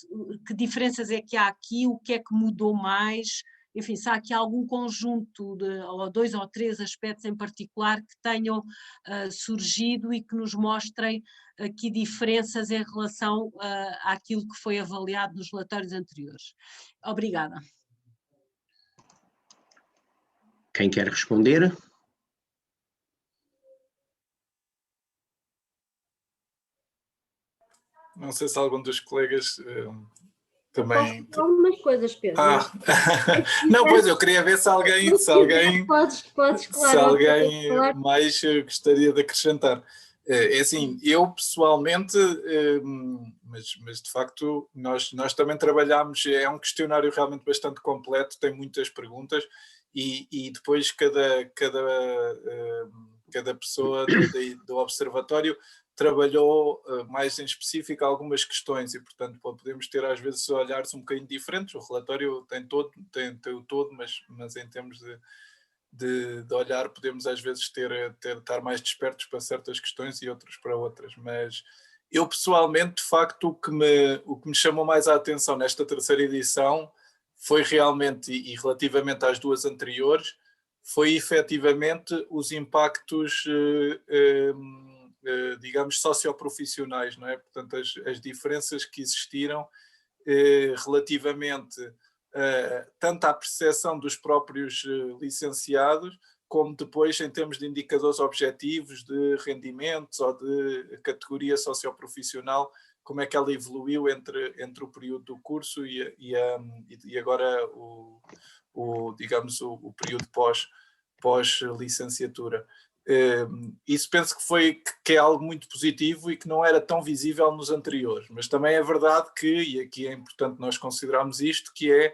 que diferenças é que há aqui, o que é que mudou mais, enfim, se há aqui algum conjunto ou 2 ou 3 aspectos em particular que tenham surgido e que nos mostrem aqui diferenças em relação àquilo que foi avaliado nos relatórios anteriores. Obrigada. Quem quer responder? Não sei se algum dos colegas também... Posso algumas coisas, Pedro. Não, pois eu queria ver se alguém Podes, claro, se alguém mais gostaria de acrescentar. É assim, eu pessoalmente, mas de facto nós também trabalhamos, é um questionário realmente bastante completo, tem muitas perguntas e depois cada pessoa do observatório trabalhou mais em específico algumas questões e, portanto, podemos ter às vezes olhares um bocadinho diferentes. O relatório tem o todo, mas em termos de olhar podemos às vezes estar mais despertos para certas questões e outros para outras. Mas eu pessoalmente, de facto, o que me chamou mais a atenção nesta terceira edição foi realmente, e relativamente às duas anteriores, foi efetivamente os impactos digamos, socioprofissionais, não é? Portanto, as diferenças que existiram relativamente tanto à percepção dos próprios licenciados, como depois em termos de indicadores objetivos, de rendimentos ou de categoria socioprofissional, como é que ela evoluiu entre o período do curso e agora digamos, o período pós-licenciatura. Isso penso que é algo muito positivo e que não era tão visível nos anteriores, mas também é verdade que, e aqui é importante nós considerarmos isto, que é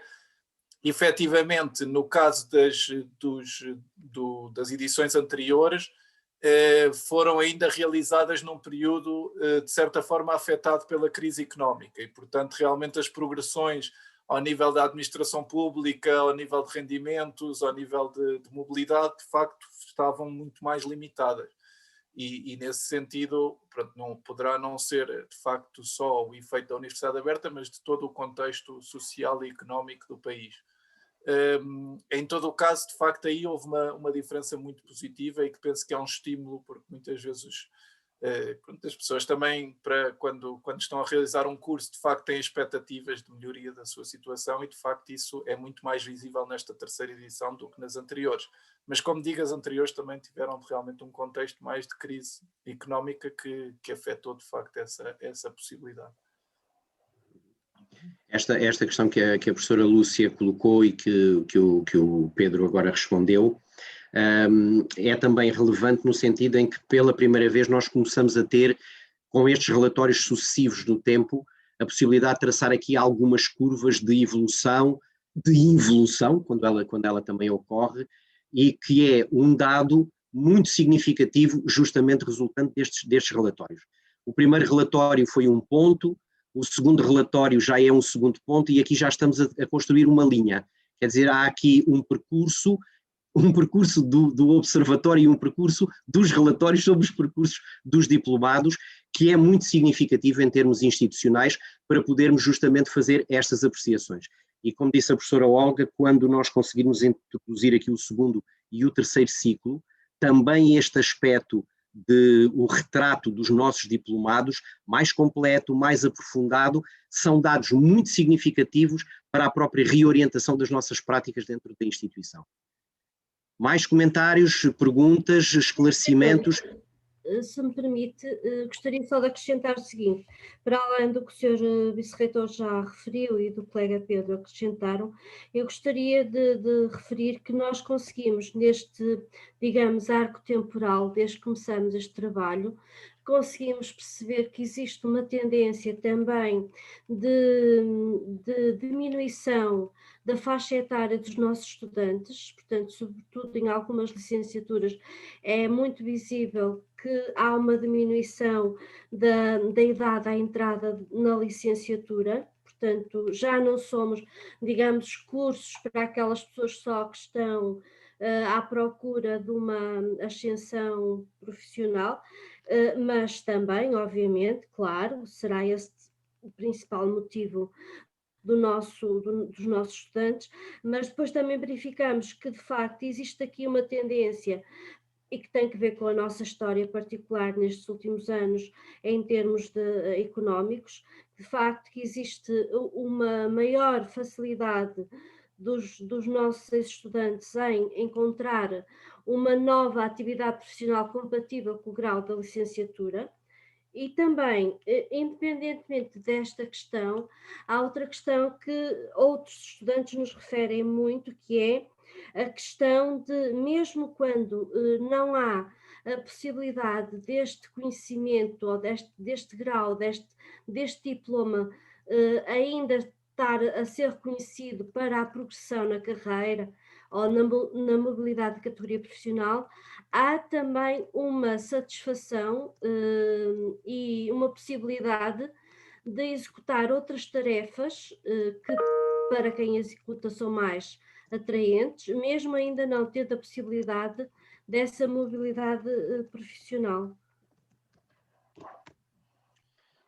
efetivamente no caso das edições anteriores foram ainda realizadas num período de certa forma afetado pela crise económica e portanto realmente as progressões ao nível da administração pública, ao nível de rendimentos, ao nível de mobilidade, de facto, estavam muito mais limitadas. E nesse sentido, pronto, poderá não ser, de facto, só o efeito da Universidade Aberta, mas de todo o contexto social e económico do país. Em todo o caso, de facto, aí houve uma diferença muito positiva e que penso que é um estímulo, porque muitas vezes as pessoas também, quando estão a realizar um curso, de facto têm expectativas de melhoria da sua situação e de facto isso é muito mais visível nesta terceira edição do que nas anteriores. Mas como digo, as anteriores também tiveram realmente um contexto mais de crise económica que afetou de facto essa possibilidade. Esta questão que a professora Lúcia colocou e que o Pedro agora respondeu, é também relevante no sentido em que pela primeira vez nós começamos a ter, com estes relatórios sucessivos no tempo, a possibilidade de traçar aqui algumas curvas de evolução, de involução, quando ela também ocorre, e que é um dado muito significativo justamente resultante destes relatórios. O primeiro relatório foi um ponto, o segundo relatório já é um segundo ponto e aqui já estamos a construir uma linha. Quer dizer, há aqui um percurso do observatório e um percurso dos relatórios sobre os percursos dos diplomados, que é muito significativo em termos institucionais para podermos justamente fazer estas apreciações. E como disse a professora Olga, quando nós conseguirmos introduzir aqui o segundo e o terceiro ciclo, também este aspecto o retrato dos nossos diplomados, mais completo, mais aprofundado, são dados muito significativos para a própria reorientação das nossas práticas dentro da instituição. Mais comentários, perguntas, esclarecimentos? Se me permite, gostaria só de acrescentar o seguinte: para além do que o Sr. Vice-Reitor já referiu e do colega Pedro acrescentaram, eu gostaria de referir que nós conseguimos neste, digamos, arco temporal, desde que começamos este trabalho, conseguimos perceber que existe uma tendência também de diminuição da faixa etária dos nossos estudantes, portanto, sobretudo em algumas licenciaturas, é muito visível que há uma diminuição da idade à entrada na licenciatura, portanto já não somos, digamos, cursos para aquelas pessoas só que estão à procura de uma ascensão profissional, mas também, obviamente, claro, será esse o principal motivo dos nossos estudantes, mas depois também verificamos que de facto existe aqui uma tendência e que tem que ver com a nossa história particular nestes últimos anos em termos económicos, de facto que existe uma maior facilidade dos nossos estudantes em encontrar uma nova atividade profissional compatível com o grau da licenciatura. E também, independentemente desta questão, há outra questão que outros estudantes nos referem muito, que é a questão de, mesmo quando não há a possibilidade deste conhecimento ou deste grau, deste diploma ainda estar a ser reconhecido para a progressão na carreira ou na mobilidade de categoria profissional, há também uma satisfação e uma possibilidade de executar outras tarefas que para quem executa são mais atraentes, mesmo ainda não tendo a possibilidade dessa mobilidade profissional.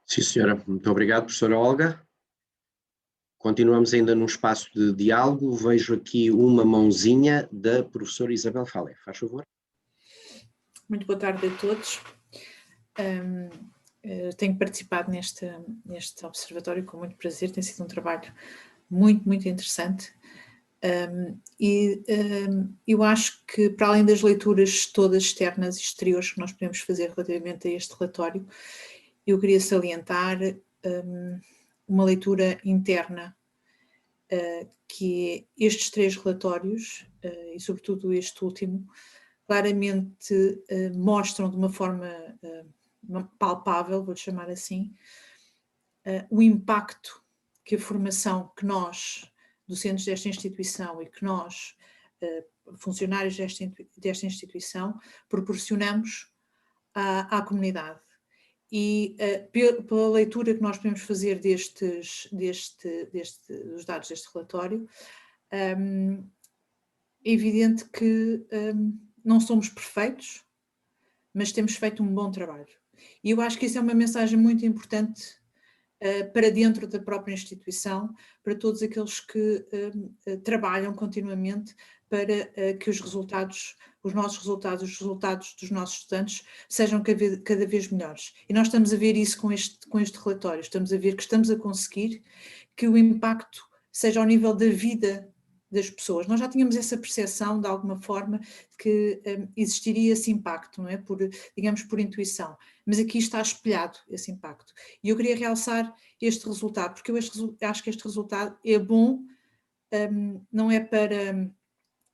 Sim, senhora. Muito obrigado, professora Olga. Continuamos ainda num espaço de diálogo. Vejo aqui uma mãozinha da professora Isabel Falé. Faz favor. Muito boa tarde a todos. Tenho participado neste observatório com muito prazer, tem sido um trabalho muito, muito interessante. Eu acho que, para além das leituras todas externas e exteriores que nós podemos fazer relativamente a este relatório, eu queria salientar uma leitura interna, que é estes 3 relatórios, e sobretudo este último, claramente mostram de uma forma palpável, vou chamar assim, o impacto que a formação que nós, docentes desta instituição, e que nós, funcionários desta instituição, proporcionamos à comunidade. E pela leitura que nós podemos fazer dos dados deste relatório, é evidente que não somos perfeitos, mas temos feito um bom trabalho. E eu acho que isso é uma mensagem muito importante para dentro da própria instituição, para todos aqueles que trabalham continuamente para que os resultados, os resultados dos nossos estudantes sejam cada vez melhores. E nós estamos a ver isso com este relatório, estamos a ver que estamos a conseguir que o impacto seja ao nível da vida das pessoas. Nós já tínhamos essa percepção, de alguma forma, que existiria esse impacto, não é? Digamos, por intuição. Mas aqui está espelhado esse impacto. E eu queria realçar este resultado, porque eu acho que este resultado é bom, não é para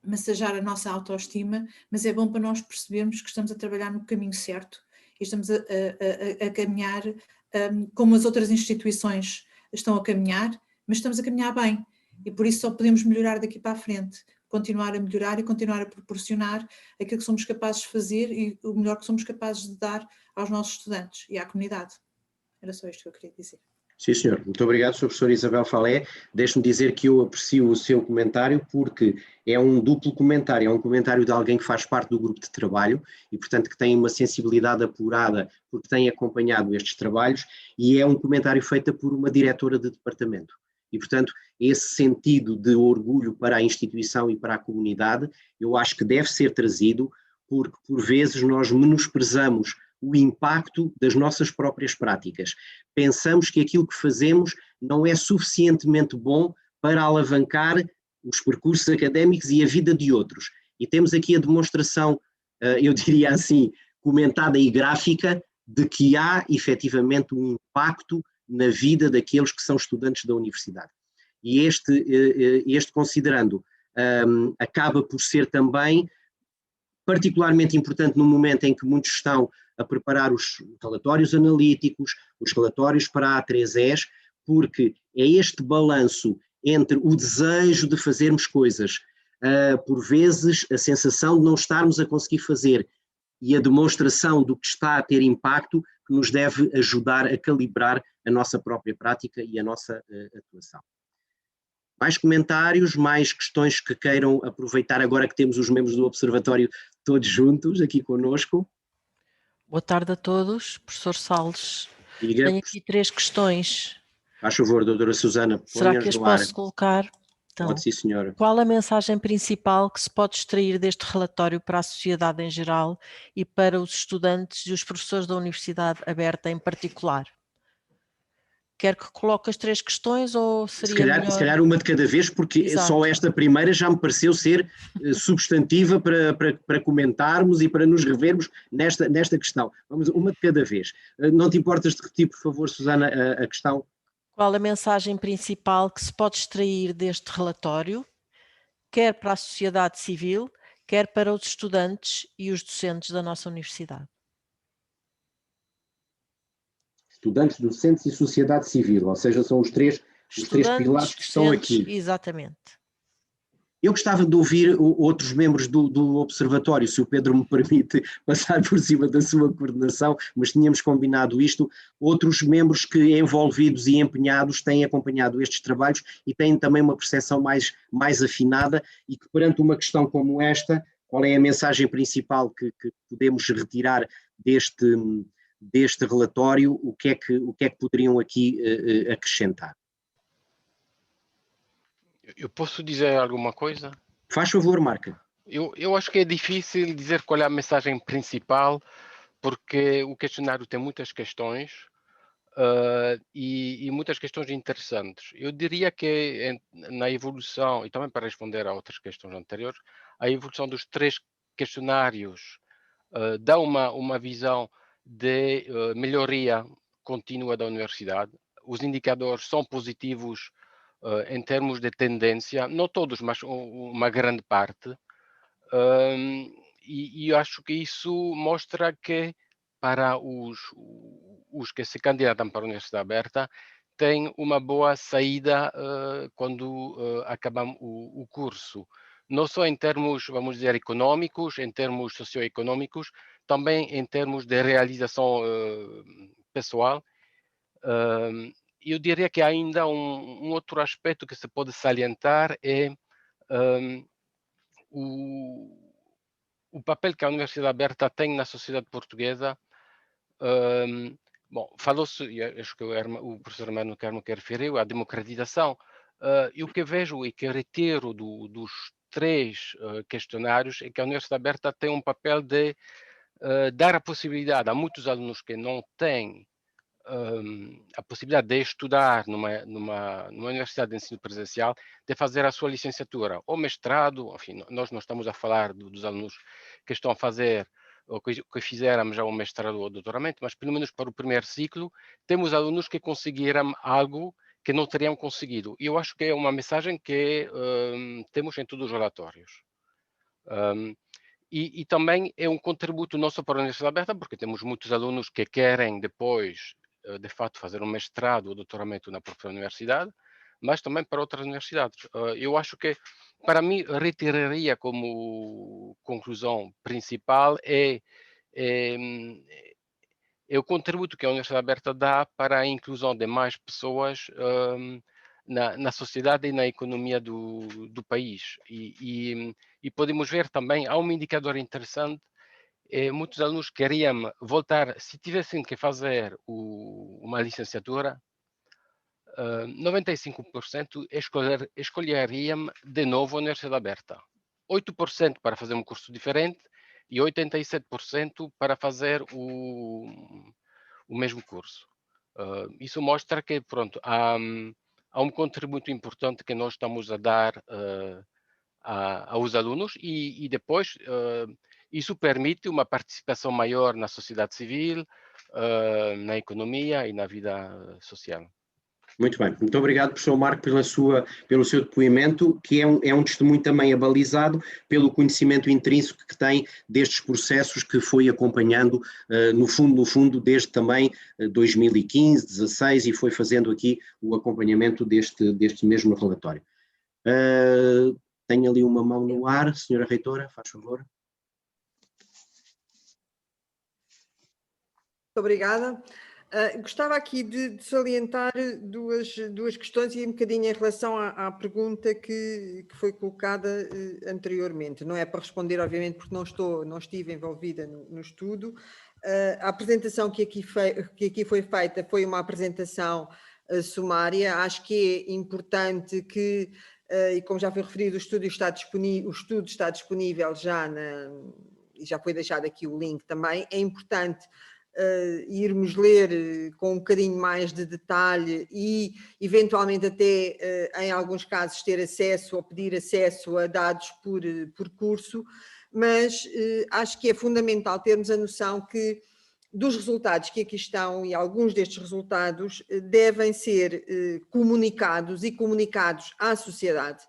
massajar a nossa autoestima, mas é bom para nós percebermos que estamos a trabalhar no caminho certo e estamos a caminhar como as outras instituições estão a caminhar, mas estamos a caminhar bem. E por isso só podemos melhorar daqui para a frente, continuar a melhorar e continuar a proporcionar aquilo que somos capazes de fazer e o melhor que somos capazes de dar aos nossos estudantes e à comunidade. Era só isto que eu queria dizer. Sim, senhor. Muito obrigado, Sr. Professor Isabel Falé. Deixe-me dizer que eu aprecio o seu comentário porque é um duplo comentário. É um comentário de alguém que faz parte do grupo de trabalho e, portanto, que tem uma sensibilidade apurada porque tem acompanhado estes trabalhos, e é um comentário feito por uma diretora de departamento. E, portanto, esse sentido de orgulho para a instituição e para a comunidade, eu acho que deve ser trazido, porque por vezes nós menosprezamos o impacto das nossas próprias práticas. Pensamos que aquilo que fazemos não é suficientemente bom para alavancar os percursos académicos e a vida de outros. E temos aqui a demonstração, eu diria assim, comentada e gráfica, de que há efetivamente um impacto na vida daqueles que são estudantes da universidade. E este considerando, acaba por ser também particularmente importante no momento em que muitos estão a preparar os relatórios analíticos, os relatórios para a A3Es, porque é este balanço entre o desejo de fazermos coisas, por vezes a sensação de não estarmos a conseguir fazer, e a demonstração do que está a ter impacto que nos deve ajudar a calibrar a nossa própria prática e a nossa atuação. Mais comentários, mais questões que queiram aproveitar agora que temos os membros do Observatório todos juntos aqui conosco? Boa tarde a todos. Professor Salles, Diga. tenho aqui 3 questões. Faz favor, doutora Susana, Será ponha-as que as no ar. posso colocar? Então, Pode, sim, senhora. qual a mensagem principal que se pode extrair deste relatório para a sociedade em geral e para os estudantes e os professores da Universidade Aberta em particular? Quer que coloque as 3 questões ou seria melhor? Se calhar uma de cada vez, porque Exato. Só esta primeira já me pareceu ser substantiva para comentarmos e para nos revermos nesta questão. Vamos uma de cada vez. Não te importas de repetir, por favor, Susana, a questão? Qual a mensagem principal que se pode extrair deste relatório, quer para a sociedade civil, quer para os estudantes e os docentes da nossa universidade? Estudantes, docentes e sociedade civil, ou seja, são os três pilares que estão aqui. Exatamente. Eu gostava de ouvir outros membros do Observatório, se o Pedro me permite passar por cima da sua coordenação, mas tínhamos combinado isto. Outros membros que, envolvidos e empenhados, têm acompanhado estes trabalhos e têm também uma percepção mais afinada e que, perante uma questão como esta, qual é a mensagem principal que podemos retirar deste relatório, o que é que poderiam aqui acrescentar? Eu posso dizer alguma coisa? Faz favor, Marca. Eu acho que é difícil dizer qual é a mensagem principal, porque o questionário tem muitas questões e muitas questões interessantes. Eu diria que na evolução, e também para responder a outras questões anteriores, a evolução dos 3 questionários dá uma visão de melhoria contínua da universidade. Os indicadores são positivos em termos de tendência, não todos, mas uma grande parte. E eu acho que isso mostra que para os que se candidatam para a Universidade Aberta, tem uma boa saída quando acabam o curso. Não só em termos, vamos dizer, econômicos, em termos socioeconômicos, também em termos de realização pessoal. Eu diria que ainda um outro aspecto que se pode salientar é o papel que a Universidade Aberta tem na sociedade portuguesa. Bom, falou-se, e acho que o professor Hermano Carmo que referiu, a democratização. E o que vejo e que retiro dos 3 questionários é que a Universidade Aberta tem um papel de dar a possibilidade a muitos alunos que não têm a possibilidade de estudar numa universidade de ensino presencial, de fazer a sua licenciatura ou mestrado. Enfim, nós não estamos a falar dos alunos que estão a fazer ou que fizeram já o mestrado ou o doutoramento, mas pelo menos para o primeiro ciclo, temos alunos que conseguiram algo que não teriam conseguido. E eu acho que é uma mensagem que temos em todos os relatórios. E também é um contributo não só para a Universidade Aberta, porque temos muitos alunos que querem depois, de fato, fazer um mestrado ou doutoramento na própria universidade, mas também para outras universidades. Eu acho que, para mim, retiraria como conclusão principal é o contributo que a Universidade Aberta dá para a inclusão de mais pessoas na sociedade e na economia do país. E podemos ver também, há um indicador interessante, muitos alunos queriam voltar, se tivessem que fazer uma licenciatura, 95% escolheriam de novo a Universidade Aberta. 8% para fazer um curso diferente e 87% para fazer o mesmo curso. Isso mostra que, pronto, há um contributo importante que nós estamos a dar aos alunos e depois isso permite uma participação maior na sociedade civil, na economia e na vida social. Muito bem, muito obrigado, professor Marco, pelo seu depoimento, que é um testemunho também abalizado pelo conhecimento intrínseco que tem destes processos que foi acompanhando, no fundo, desde também 2015, 16, e foi fazendo aqui o acompanhamento deste mesmo relatório. Tenho ali uma mão no ar, senhora reitora, faz favor. obrigada. Gostava aqui de salientar duas questões e um bocadinho em relação à pergunta que foi colocada anteriormente. Não é para responder, obviamente, porque não estive envolvida no estudo. A apresentação que aqui foi feita foi uma apresentação sumária. Acho que é importante que, e como já foi referido, o estudo está disponível e já foi deixado aqui o link também. É importante irmos ler com um bocadinho mais de detalhe e eventualmente até em alguns casos ter acesso ou pedir acesso a dados por curso, mas acho que é fundamental termos a noção que dos resultados que aqui estão, e alguns destes resultados devem ser comunicados e comunicados à sociedade.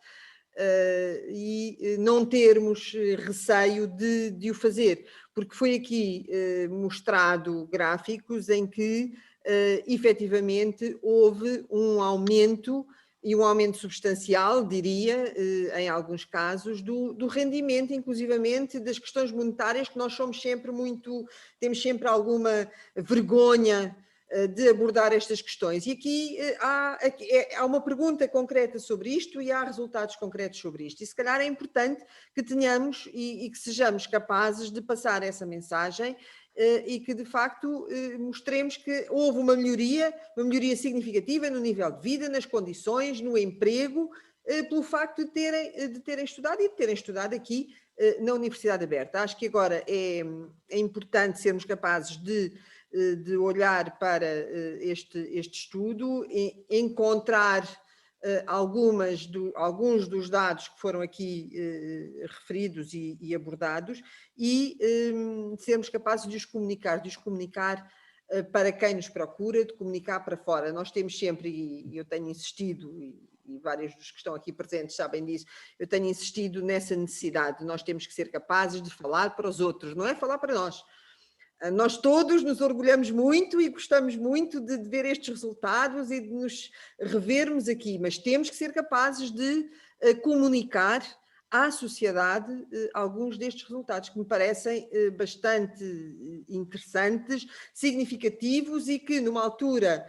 E não termos receio de o fazer, porque foi aqui mostrado gráficos em que efetivamente houve um aumento, e um aumento substancial, diria, em alguns casos, do rendimento, inclusivamente das questões monetárias, que nós temos sempre alguma vergonha de abordar estas questões. E aqui há uma pergunta concreta sobre isto e há resultados concretos sobre isto. E se calhar é importante que tenhamos e que sejamos capazes de passar essa mensagem e que de facto mostremos que houve uma melhoria significativa no nível de vida, nas condições, no emprego, pelo facto de terem estudado e de terem estudado aqui na Universidade Aberta. Acho que agora é importante sermos capazes de olhar para este estudo e encontrar alguns dos dados que foram aqui referidos e abordados e sermos capazes de os comunicar para quem nos procura, de comunicar para fora. Nós temos sempre, e eu tenho insistido, e vários dos que estão aqui presentes sabem disso, eu tenho insistido nessa necessidade. Nós temos que ser capazes de falar para os outros, não é falar para nós. Nós todos nos orgulhamos muito e gostamos muito de ver estes resultados e de nos revermos aqui, mas temos que ser capazes de comunicar à sociedade alguns destes resultados que me parecem bastante interessantes, significativos e que numa altura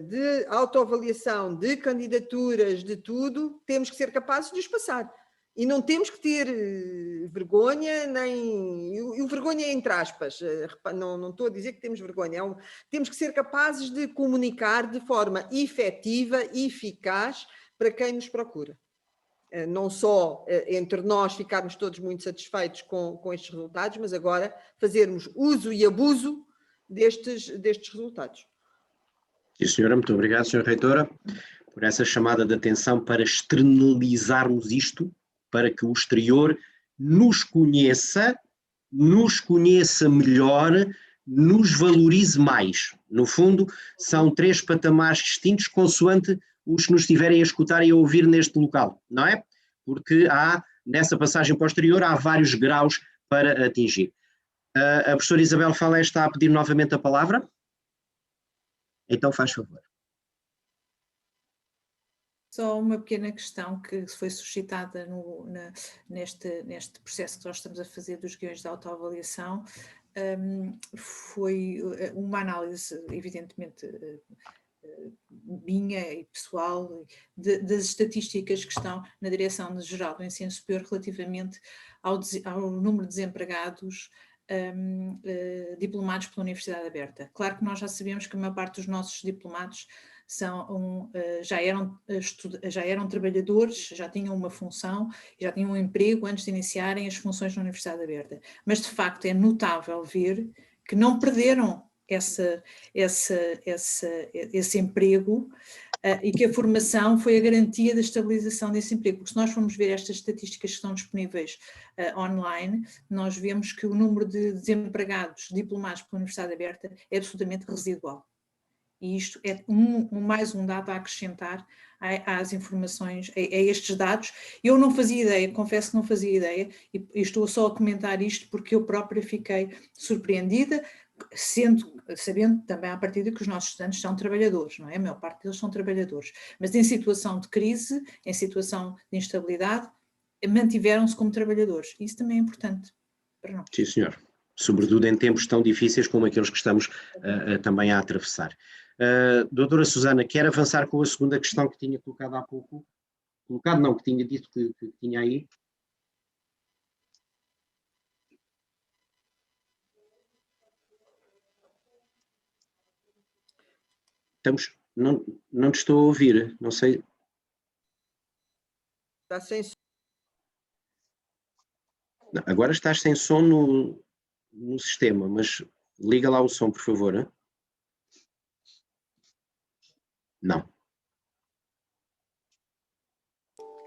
de autoavaliação, de candidaturas, de tudo, temos que ser capazes de os passar. E não temos que ter vergonha, e o vergonha é entre aspas, não estou a dizer que temos vergonha, temos que ser capazes de comunicar de forma efetiva e eficaz para quem nos procura. Não só entre nós ficarmos todos muito satisfeitos com estes resultados, mas agora fazermos uso e abuso destes resultados. Sim, senhora, muito obrigado, senhora reitora, por essa chamada de atenção para externalizarmos isto, para que o exterior nos conheça melhor, nos valorize mais. No fundo, são 3 patamares distintos consoante os que nos estiverem a escutar e a ouvir neste local, não é? Porque nessa passagem posterior, há vários graus para atingir. A professora Isabel Falé está a pedir novamente a palavra? Então faz favor. Só uma pequena questão que foi suscitada neste processo que nós estamos a fazer dos guiões de autoavaliação, foi uma análise, evidentemente, minha e pessoal, das estatísticas que estão na Direção-Geral do Ensino Superior relativamente ao número de desempregados diplomados pela Universidade Aberta. Claro que nós já sabemos que a maior parte dos nossos diplomados já eram trabalhadores, já tinham uma função, já tinham um emprego antes de iniciarem as funções na Universidade Aberta. Mas, de facto, é notável ver que não perderam esse emprego e que a formação foi a garantia da estabilização desse emprego. Porque se nós formos ver estas estatísticas que estão disponíveis online, nós vemos que o número de desempregados diplomados pela Universidade Aberta é absolutamente residual. E isto é mais um dado a acrescentar às informações, a estes dados. Eu não fazia ideia, confesso que não fazia ideia, e estou só a comentar isto porque eu própria fiquei surpreendida, sabendo também à partida que os nossos estudantes são trabalhadores, não é? A maior parte deles são trabalhadores. Mas em situação de crise, em situação de instabilidade, mantiveram-se como trabalhadores. Isso também é importante para nós. Sim, senhor. sobretudo em tempos tão difíceis como aqueles que estamos também a atravessar. Doutora Susana, quer avançar com a segunda questão que tinha colocado há pouco? Colocado não, que tinha dito que tinha aí. Não te estou a ouvir, não sei. Está sem som. Não, agora estás sem som no sistema, mas liga lá o som, por favor. Hein? Não.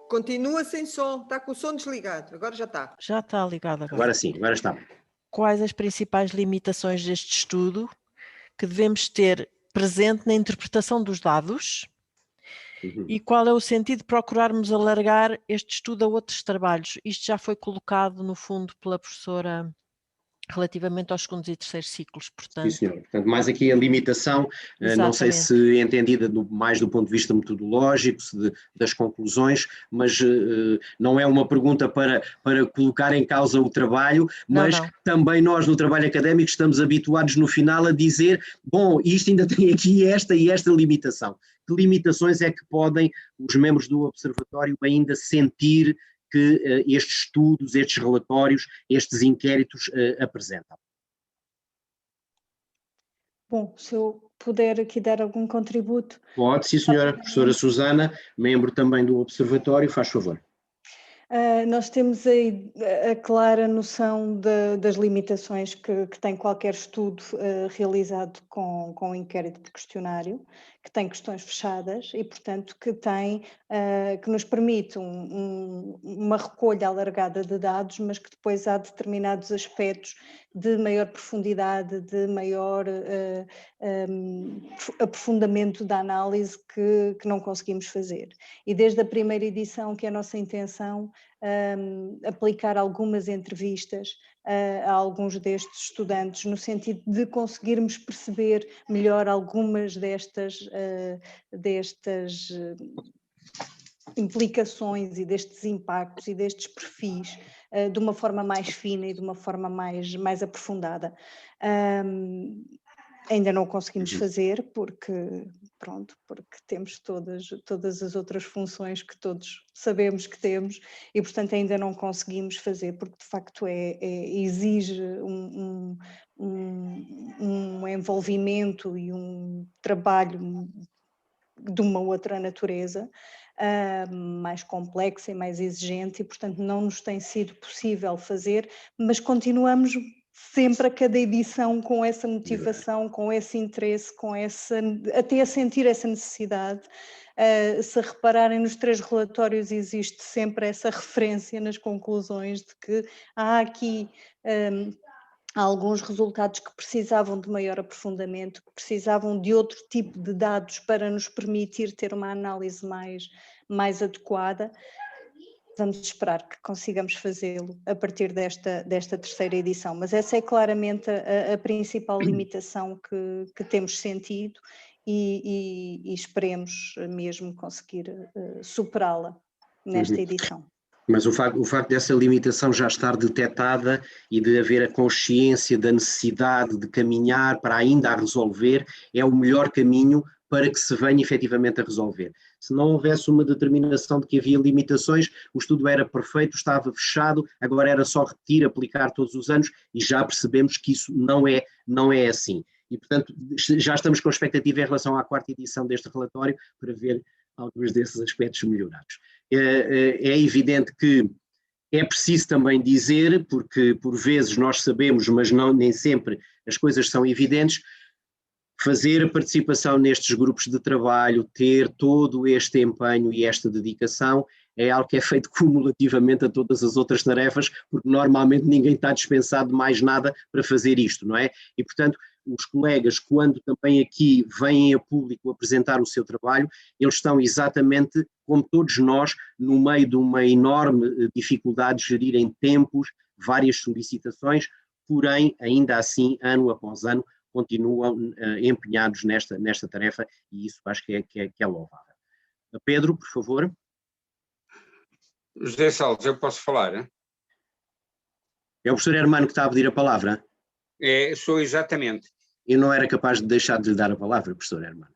Continua sem som, está com o som desligado, agora já está. Já está ligado agora. Agora sim, agora está. Quais as principais limitações deste estudo que devemos ter presente na interpretação dos dados? E qual é o sentido de procurarmos alargar este estudo a outros trabalhos? Isto já foi colocado, no fundo, pela professora relativamente aos segundos e terceiros ciclos, portanto... Sim, senhor. Portanto, mais aqui a limitação, não sei se entendida mais do ponto de vista metodológico, das conclusões, mas não é uma pergunta para colocar em causa o trabalho, mas não. Também nós no trabalho académico estamos habituados no final a dizer, bom, isto ainda tem aqui esta e esta limitação. Que limitações é que podem os membros do Observatório ainda sentir que estes estudos, estes relatórios, estes inquéritos apresentam? Bom, se eu puder aqui dar algum contributo. Pode, sim senhora. Professora Susana, membro também do Observatório, faz favor. Nós temos aí a clara noção das limitações que tem qualquer estudo realizado com inquérito de questionário, que tem questões fechadas e, portanto, que nos permite uma recolha alargada de dados, mas que depois há determinados aspectos de maior profundidade, de maior aprofundamento da análise que não conseguimos fazer. E desde a primeira edição, que é a nossa intenção, aplicar algumas entrevistas a alguns destes estudantes, no sentido de conseguirmos perceber melhor algumas destas implicações e destes impactos e destes perfis de uma forma mais fina e de uma forma mais aprofundada. Ainda não conseguimos fazer porque temos todas as outras funções que todos sabemos que temos e, portanto, ainda não conseguimos fazer porque, de facto, exige um envolvimento e um trabalho de uma outra natureza, mais complexa e mais exigente e, portanto, não nos tem sido possível fazer, mas continuamos sempre a cada edição com essa motivação, com esse interesse, até a sentir essa necessidade. Se repararem nos 3 relatórios existe sempre essa referência nas conclusões de que há aqui alguns resultados que precisavam de maior aprofundamento, que precisavam de outro tipo de dados para nos permitir ter uma análise mais adequada. Vamos esperar que consigamos fazê-lo a partir desta 3ª edição, mas essa é claramente a principal limitação que temos sentido e esperemos mesmo conseguir superá-la nesta edição. Mas o facto dessa limitação já estar detectada e de haver a consciência da necessidade de caminhar para ainda a resolver é o melhor caminho para que se venha efetivamente a resolver. Se não houvesse uma determinação de que havia limitações, o estudo era perfeito, estava fechado, agora era só repetir, aplicar todos os anos e já percebemos que isso não é assim. E, portanto, já estamos com expectativa em relação à 4ª edição deste relatório para ver alguns desses aspectos melhorados. É evidente que é preciso também dizer, porque por vezes nós sabemos, mas nem sempre as coisas são evidentes, fazer a participação nestes grupos de trabalho, ter todo este empenho e esta dedicação, é algo que é feito cumulativamente a todas as outras tarefas, porque normalmente ninguém está dispensado de mais nada para fazer isto, não é? E, portanto, os colegas, quando também aqui vêm a público apresentar o seu trabalho, eles estão exatamente, como todos nós, no meio de uma enorme dificuldade de gerir em tempos várias solicitações, porém, ainda assim, ano após ano, continuam empenhados nesta tarefa e isso acho que é louvável. Pedro, por favor. José Salles, eu posso falar? Hein? É o professor Hermano que está a pedir a palavra. Sou exatamente. Eu não era capaz de deixar de lhe dar a palavra, professor Hermano.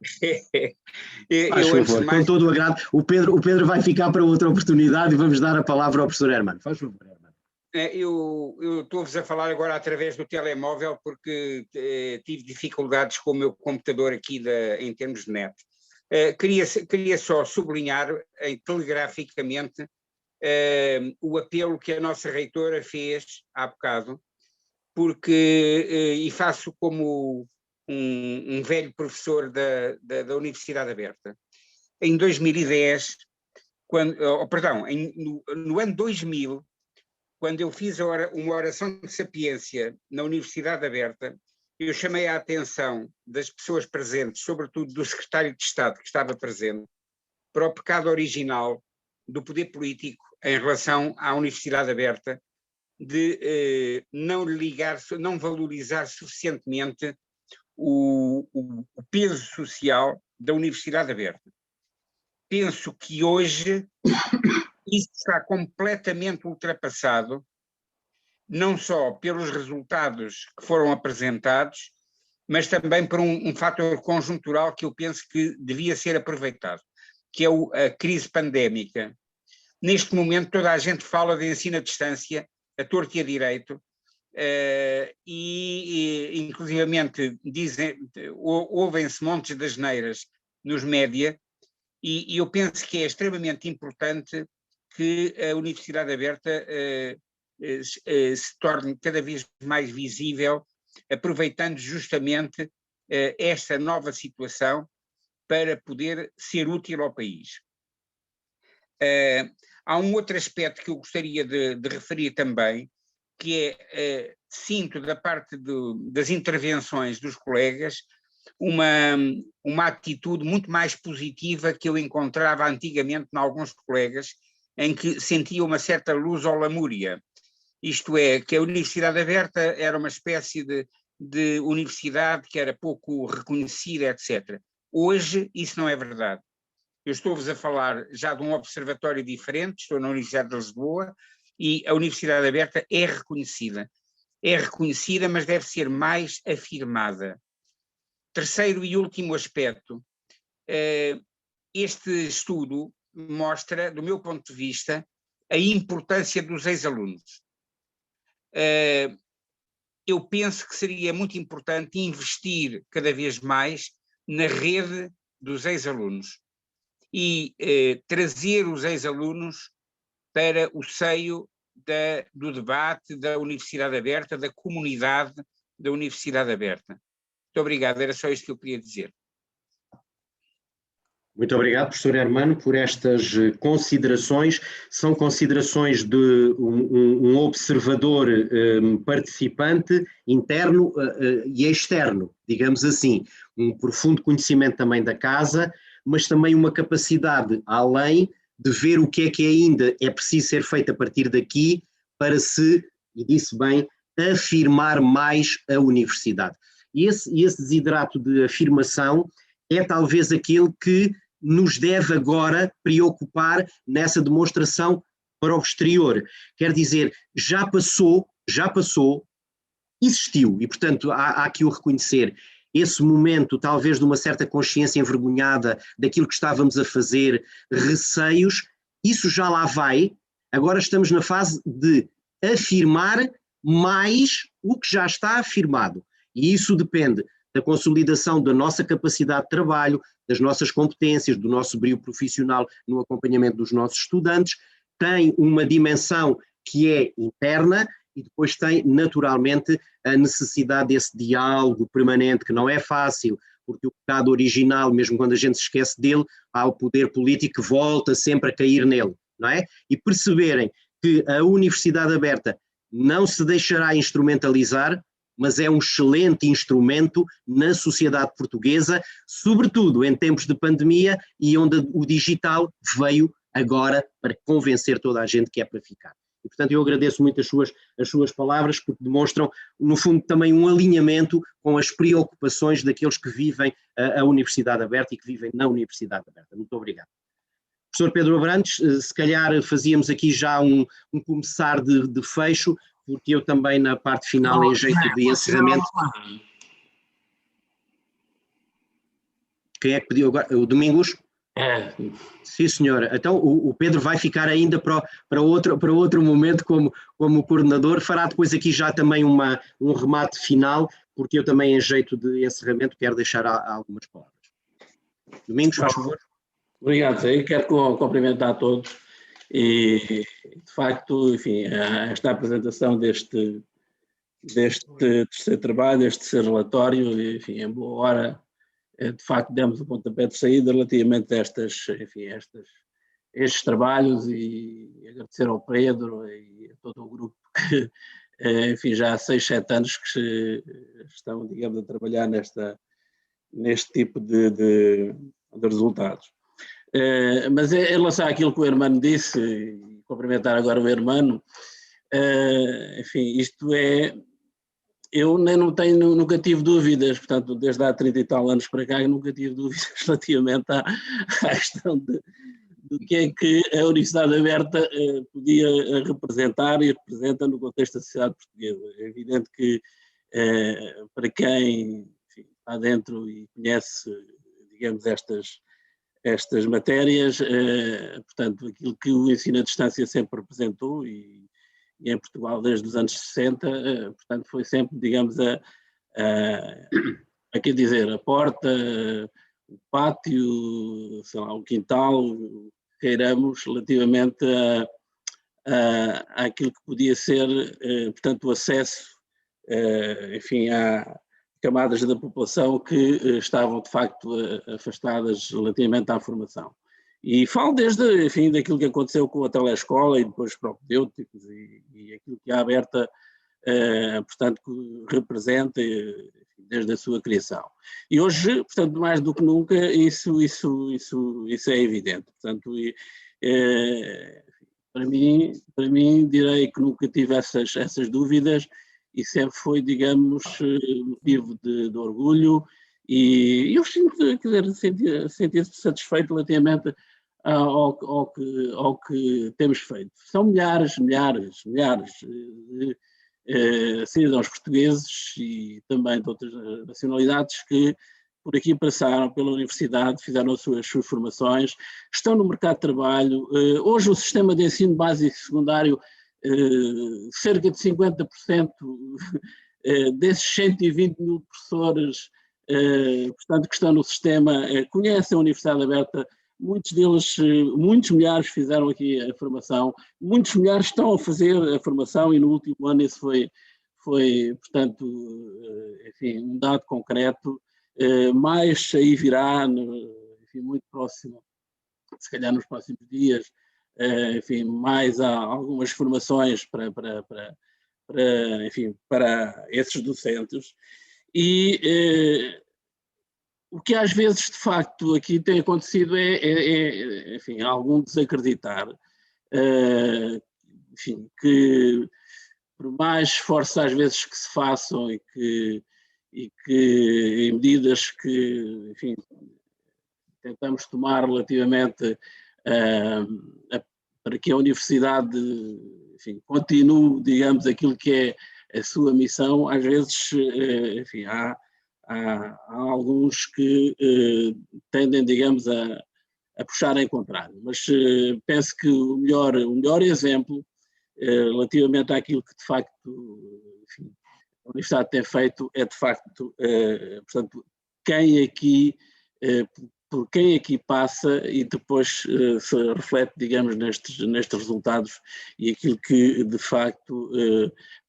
Faz favor, com todo o agrado. O Pedro vai ficar para outra oportunidade e vamos dar a palavra ao professor Hermano. Faz favor, Hermano. Eu estou-vos a falar agora através do telemóvel porque tive dificuldades com o meu computador aqui em termos de net. Queria só sublinhar telegraficamente o apelo que a nossa reitora fez há bocado, porque, e faço como um velho professor da Universidade Aberta, em 2010, no ano 2000, quando eu fiz uma oração de sapiência na Universidade Aberta, eu chamei a atenção das pessoas presentes, sobretudo do secretário de Estado que estava presente, para o pecado original do poder político em relação à Universidade Aberta, de não valorizar suficientemente o peso social da Universidade Aberta. Penso que hoje isso está completamente ultrapassado, não só pelos resultados que foram apresentados, mas também por um fator conjuntural que eu penso que devia ser aproveitado, que é a crise pandémica. Neste momento toda a gente fala de ensino à distância, a torto e a direito, e inclusivamente ouvem-se montes de asneiras nos média, e eu penso que é extremamente importante que a Universidade Aberta se torne cada vez mais visível, aproveitando justamente esta nova situação para poder ser útil ao país. Há um outro aspecto que eu gostaria de referir também, que sinto da parte das intervenções dos colegas uma atitude muito mais positiva que eu encontrava antigamente em alguns colegas, em que sentia uma certa luso-lamúria. Isto é, que a Universidade Aberta era uma espécie de universidade que era pouco reconhecida, etc. Hoje isso não é verdade. Eu estou-vos a falar já de um observatório diferente, estou na Universidade de Lisboa, e a Universidade Aberta é reconhecida. É reconhecida, mas deve ser mais afirmada. Terceiro e último aspecto, este estudo mostra, do meu ponto de vista, a importância dos ex-alunos. Eu penso que seria muito importante investir cada vez mais na rede dos ex-alunos e trazer os ex-alunos para o seio do debate da Universidade Aberta, da comunidade da Universidade Aberta. Muito obrigado, era só isto que eu queria dizer. Muito obrigado, professor Hermano, por estas considerações. São considerações de um observador participante, interno e externo, digamos assim. Um profundo conhecimento também da casa, mas também uma capacidade além de ver o que é ainda é preciso ser feito a partir daqui para se, e disse bem, afirmar mais a universidade. E esse desidrato de afirmação é talvez aquele que nos deve agora preocupar nessa demonstração para o exterior. Quer dizer, já passou, existiu, e portanto há que o reconhecer. Esse momento talvez de uma certa consciência envergonhada daquilo que estávamos a fazer, receios, isso já lá vai, agora estamos na fase de afirmar mais o que já está afirmado, e isso depende da consolidação da nossa capacidade de trabalho, das nossas competências, do nosso brio profissional no acompanhamento dos nossos estudantes, tem uma dimensão que é interna e depois tem naturalmente a necessidade desse diálogo permanente, que não é fácil, porque o pecado original, mesmo quando a gente se esquece dele, há o poder político que volta sempre a cair nele, não é? E perceberem que a Universidade Aberta não se deixará instrumentalizar, mas é um excelente instrumento na sociedade portuguesa, sobretudo em tempos de pandemia e onde o digital veio agora para convencer toda a gente que é para ficar. E, portanto, eu agradeço muito as suas palavras, porque demonstram, no fundo, também um alinhamento com as preocupações daqueles que vivem a Universidade Aberta e que vivem na Universidade Aberta. Muito obrigado. Professor Pedro Abrantes, se calhar fazíamos aqui já um começar de fecho, porque eu também na parte final, em jeito de encerramento... Quem é que pediu agora? O Domingos? É. Sim, senhora. Então o Pedro vai ficar ainda para outro momento como coordenador, fará depois aqui já também um remate final, porque eu também em jeito de encerramento quero deixar algumas palavras. Domingos, faz favor. Obrigado, Zé. Quero cumprimentar a todos e, de facto, enfim, esta apresentação deste terceiro trabalho, deste terceiro relatório, enfim, em boa hora, de facto demos o pontapé de saída relativamente a estes trabalhos, e agradecer ao Pedro e a todo o grupo que, enfim, já há 6, 7 anos que estão, digamos, a trabalhar neste tipo de resultados. Mas em relação àquilo que o Hermano disse, e cumprimentar agora o Hermano, enfim, isto é... Eu nunca tive dúvidas, portanto, desde há 30 e tal anos para cá, eu nunca tive dúvidas relativamente à questão do que é que a Universidade Aberta podia representar e representa no contexto da sociedade portuguesa. É evidente que, para quem, enfim, está dentro e conhece, digamos, estas matérias, portanto, aquilo que o ensino à distância sempre representou, e em Portugal desde os anos 60, portanto foi sempre, digamos, quer dizer, a porta, o pátio, sei lá, o quintal, queiramos, relativamente àquilo que podia ser, portanto, o acesso, enfim, a camadas da população que estavam, de facto, afastadas relativamente à formação. E falo desde, enfim, daquilo que aconteceu com a telescola e depois os propedêuticos e aquilo que a Aberta, portanto, representa, enfim, desde a sua criação. E hoje, portanto, mais do que nunca, isso é evidente. Portanto, para mim, direi que nunca tive essas dúvidas, e sempre foi, digamos, motivo de orgulho. E eu sentia-se satisfeito relativamente ao que temos feito. São milhares de cidadãos portugueses e também de outras nacionalidades que por aqui passaram pela universidade, fizeram as suas formações, estão no mercado de trabalho. Hoje o sistema de ensino básico e secundário, cerca de 50% desses 120 mil professores, portanto, que estão no sistema, conhecem a Universidade Aberta. Muitos deles, muitos milhares fizeram aqui a formação, muitos milhares estão a fazer a formação, e no último ano isso foi, portanto, enfim, um dado concreto. Mais aí virá, enfim, muito próximo, se calhar nos próximos dias, enfim, mais há algumas formações para esses docentes. E o que às vezes, de facto, aqui tem acontecido enfim, algum desacreditar, enfim, que por mais esforços às vezes que se façam e que em medidas que, enfim, tentamos tomar relativamente para que a universidade, enfim, continue, digamos, aquilo que é a sua missão, às vezes, enfim, há alguns que tendem, digamos, a puxar em contrário, mas penso que o melhor exemplo relativamente àquilo que de facto, enfim, a Universidade tem feito é de facto, portanto, por quem aqui passa e depois se reflete, digamos, nestes resultados, e aquilo que de facto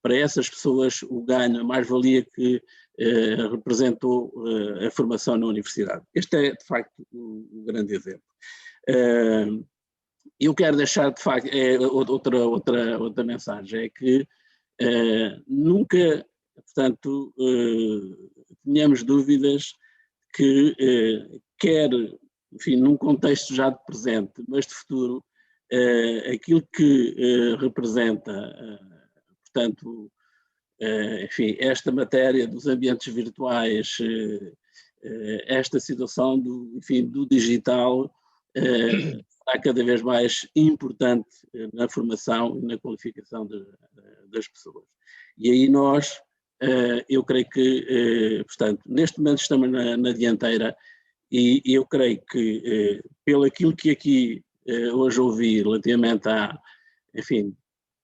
para essas pessoas o ganho, a mais-valia que representou a formação na universidade. Este é de facto um grande exemplo. Eu quero deixar de facto outra mensagem, é que nunca, portanto, tenhamos dúvidas que quer, enfim, num contexto já de presente, mas de futuro, aquilo que representa, portanto, enfim, esta matéria dos ambientes virtuais, esta situação do digital, tornar cada vez mais importante na formação e na qualificação das pessoas. E aí nós, eu creio que, portanto, neste momento estamos na dianteira e eu creio que, pelo aquilo que aqui hoje ouvi relativamente enfim,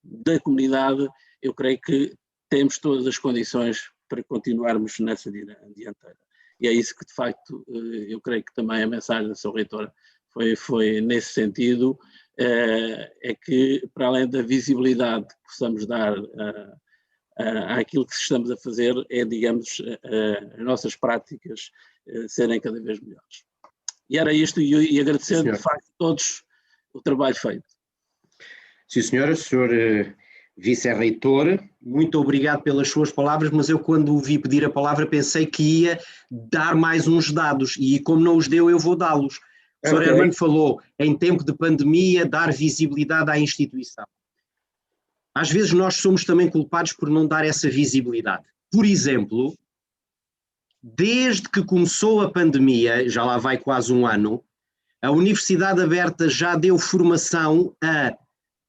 da comunidade, eu creio que temos todas as condições para continuarmos nessa dianteira. E é isso que, de facto, eu creio que também a mensagem da sua reitora foi nesse sentido, é que, para além da visibilidade que possamos dar àquilo que estamos a fazer, é, digamos, as nossas práticas serem cada vez melhores. E era isto, e agradecendo, de facto, a todos o trabalho feito. Sim, senhora, senhor vice-reitor, muito obrigado pelas suas palavras, mas eu, quando o vi pedir a palavra, pensei que ia dar mais uns dados, e como não os deu, eu vou dá-los. O senhor Hermano falou, em tempo de pandemia, dar visibilidade à instituição. Às vezes nós somos também culpados por não dar essa visibilidade. Por exemplo, desde que começou a pandemia, já lá vai quase um ano, a Universidade Aberta já deu formação a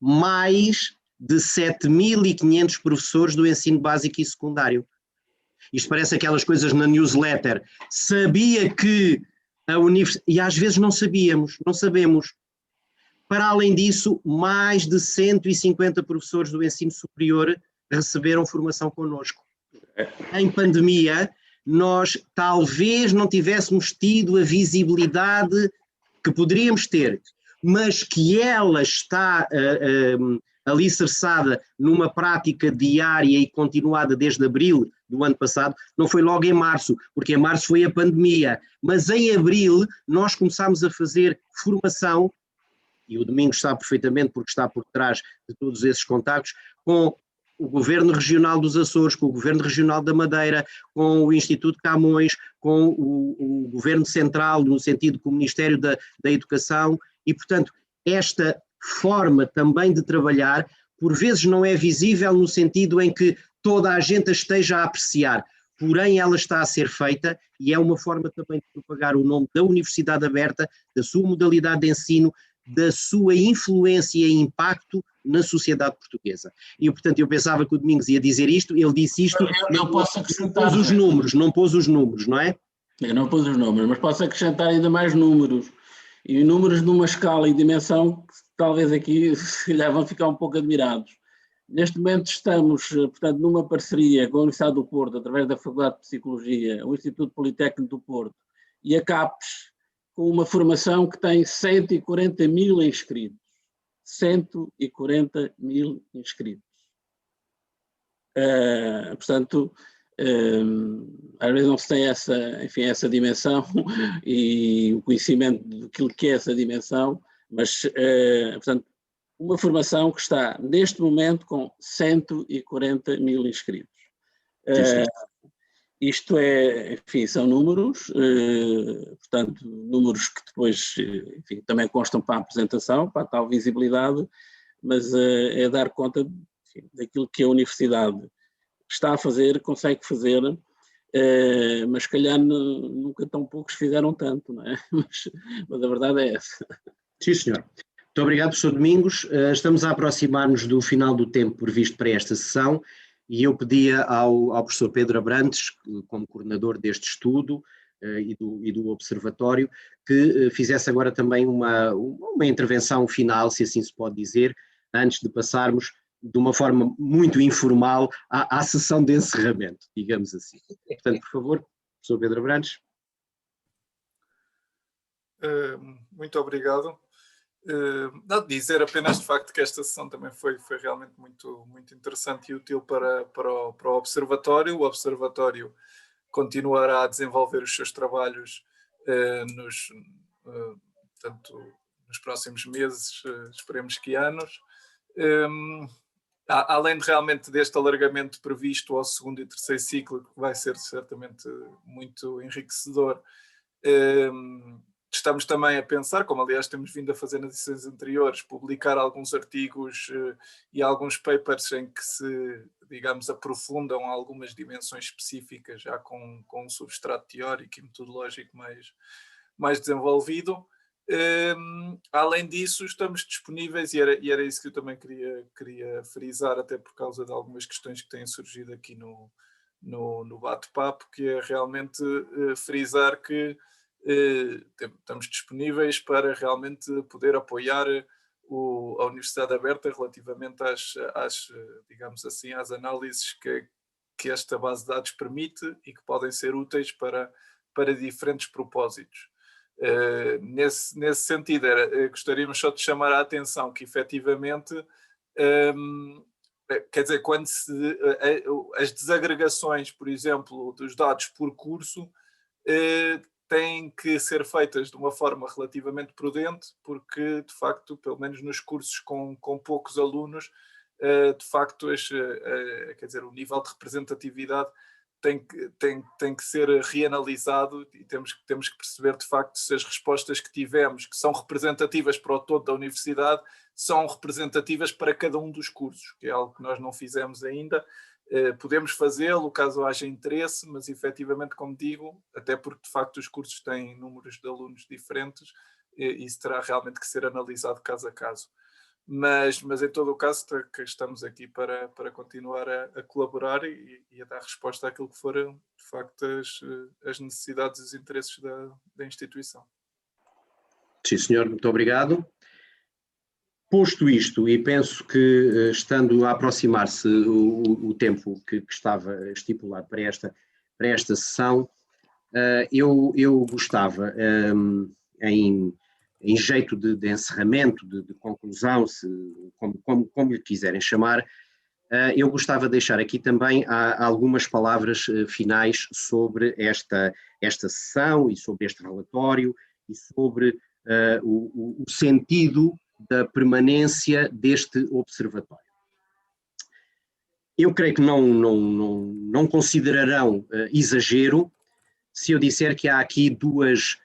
mais de 7.500 professores do ensino básico e secundário. Isto parece aquelas coisas na newsletter. Sabia que a universidade... E às vezes não sabíamos, não sabemos. Para além disso, mais de 150 professores do ensino superior receberam formação connosco. Em pandemia, nós talvez não tivéssemos tido a visibilidade que poderíamos ter, mas que ela está alicerçada numa prática diária e continuada desde abril do ano passado, não foi logo em março, porque em março foi a pandemia, mas em abril nós começámos a fazer formação, e o Domingos sabe perfeitamente porque está por trás de todos esses contactos, com o Governo Regional dos Açores, com o Governo Regional da Madeira, com o Instituto Camões, com o Governo Central, no sentido com o Ministério da Educação, e, portanto, esta forma também de trabalhar, por vezes não é visível no sentido em que toda a gente a esteja a apreciar, porém ela está a ser feita e é uma forma também de propagar o nome da Universidade Aberta, da sua modalidade de ensino, da sua influência e impacto na sociedade portuguesa. E, portanto, eu pensava que o Domingos ia dizer isto, ele disse isto, eu posso acrescentar, não pôs os números, não é? Eu não pôs os números, mas posso acrescentar ainda mais números, e números numa escala e dimensão que talvez aqui se calhar vão ficar um pouco admirados. Neste momento estamos, portanto, numa parceria com a Universidade do Porto, através da Faculdade de Psicologia, o Instituto Politécnico do Porto e a CAPES, com uma formação que tem 140 mil inscritos. 140 mil inscritos. Portanto, às vezes não se tem essa dimensão e o conhecimento daquilo que é essa dimensão, mas, portanto, uma formação que está, neste momento, com 140 mil inscritos. Isto enfim, são números, portanto, números que depois, enfim, também constam para a apresentação, para a tal visibilidade, mas é dar conta, enfim, daquilo que a universidade está a fazer, consegue fazer, mas se calhar nunca tão poucos fizeram tanto, não é? Mas a verdade é essa. Sim, senhor. Muito obrigado, professor Domingos. Estamos a aproximar-nos do final do tempo previsto para esta sessão e eu pedia ao professor Pedro Abrantes, como coordenador deste estudo e do observatório, que fizesse agora também uma intervenção final, se assim se pode dizer, antes de passarmos de uma forma muito informal à sessão de encerramento, digamos assim. Portanto, por favor, professor Pedro Abrantes. Muito obrigado. Nada de dizer, apenas de facto que esta sessão também foi realmente muito interessante e útil para o Observatório. O Observatório continuará a desenvolver os seus trabalhos nos próximos meses, esperemos que anos. Além de realmente deste alargamento previsto ao segundo e terceiro ciclo, que vai ser certamente muito enriquecedor, estamos também a pensar, como aliás temos vindo a fazer nas edições anteriores, publicar alguns artigos e alguns papers em que se, digamos, aprofundam algumas dimensões específicas, já com um substrato teórico e metodológico mais desenvolvido. Além disso, estamos disponíveis, e era isso que eu também queria frisar, até por causa de algumas questões que têm surgido aqui no bate-papo, que é realmente frisar que estamos disponíveis para realmente poder apoiar a Universidade Aberta relativamente digamos assim, às análises que esta base de dados permite e que podem ser úteis para diferentes propósitos. Nesse sentido, gostaríamos só de chamar a atenção que efetivamente, quer dizer, quando as desagregações, por exemplo, dos dados por curso, têm que ser feitas de uma forma relativamente prudente, porque de facto, pelo menos nos cursos com poucos alunos, de facto quer dizer, o nível de representatividade tem que ser reanalisado, e temos que perceber de facto se as respostas que tivemos, que são representativas para o todo da universidade, são representativas para cada um dos cursos, que é algo que nós não fizemos ainda. Podemos fazê-lo caso haja interesse, mas efetivamente, como digo, até porque de facto os cursos têm números de alunos diferentes, isso terá realmente que ser analisado caso a caso. Mas em todo o caso estamos aqui para continuar a colaborar e a dar resposta àquilo que forem de facto as necessidades e os interesses da instituição. Sim, senhor, muito obrigado. Posto isto, e penso que estando a aproximar-se o tempo que estava estipulado para esta sessão, eu gostava, em jeito de encerramento, de conclusão, como lhe quiserem chamar, eu gostava de deixar aqui também algumas palavras finais sobre esta sessão e sobre este relatório e sobre o sentido da permanência deste observatório. Eu creio que não considerarão exagero se eu disser que há aqui duas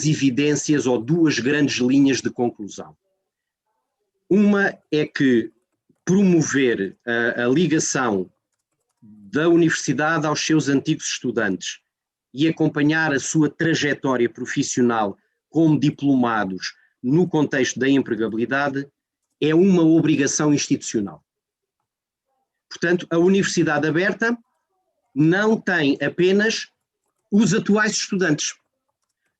evidências ou duas grandes linhas de conclusão. Uma é que promover a ligação da universidade aos seus antigos estudantes e acompanhar a sua trajetória profissional como diplomados no contexto da empregabilidade é uma obrigação institucional. Portanto, a Universidade Aberta não tem apenas os atuais estudantes.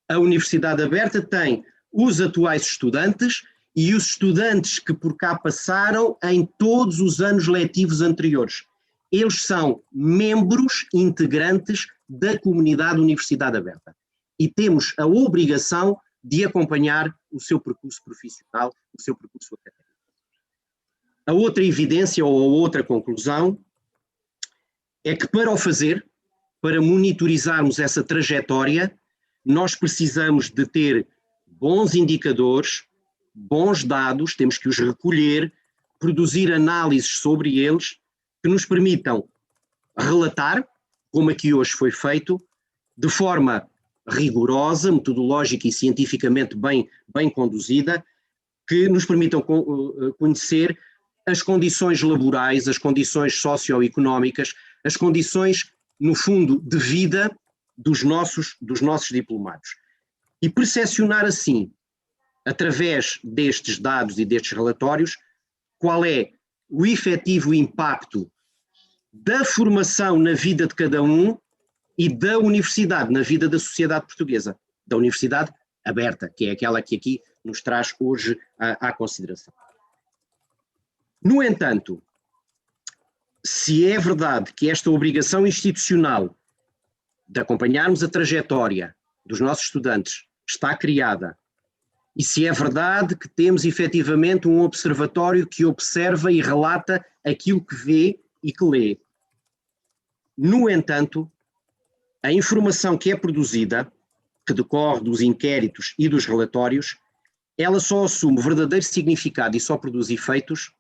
A Universidade Aberta tem os atuais estudantes e os estudantes que por cá passaram em todos os anos letivos anteriores. Eles são membros integrantes da comunidade Universidade Aberta e temos a obrigação de acompanhar o seu percurso profissional, o seu percurso académico. A outra evidência ou a outra conclusão é que para o fazer, para monitorizarmos essa trajetória, nós precisamos de ter bons indicadores, bons dados, temos que os recolher, produzir análises sobre eles, que nos permitam relatar, como aqui hoje foi feito, de forma rigorosa, metodológica e cientificamente bem conduzida, que nos permitam conhecer as condições laborais, as condições socioeconómicas, as condições, no fundo, de vida dos nossos diplomados. E percepcionar assim, através destes dados e destes relatórios, qual é o efetivo impacto da formação na vida de cada um e da universidade na vida da sociedade portuguesa, da Universidade Aberta, que é aquela que aqui nos traz hoje à consideração. No entanto, se é verdade que esta obrigação institucional de acompanharmos a trajetória dos nossos estudantes está criada, e se é verdade que temos efetivamente um observatório que observa e relata aquilo que vê e que lê. No entanto, a informação que é produzida, que decorre dos inquéritos e dos relatórios, ela só assume verdadeiro significado e só produz efeitos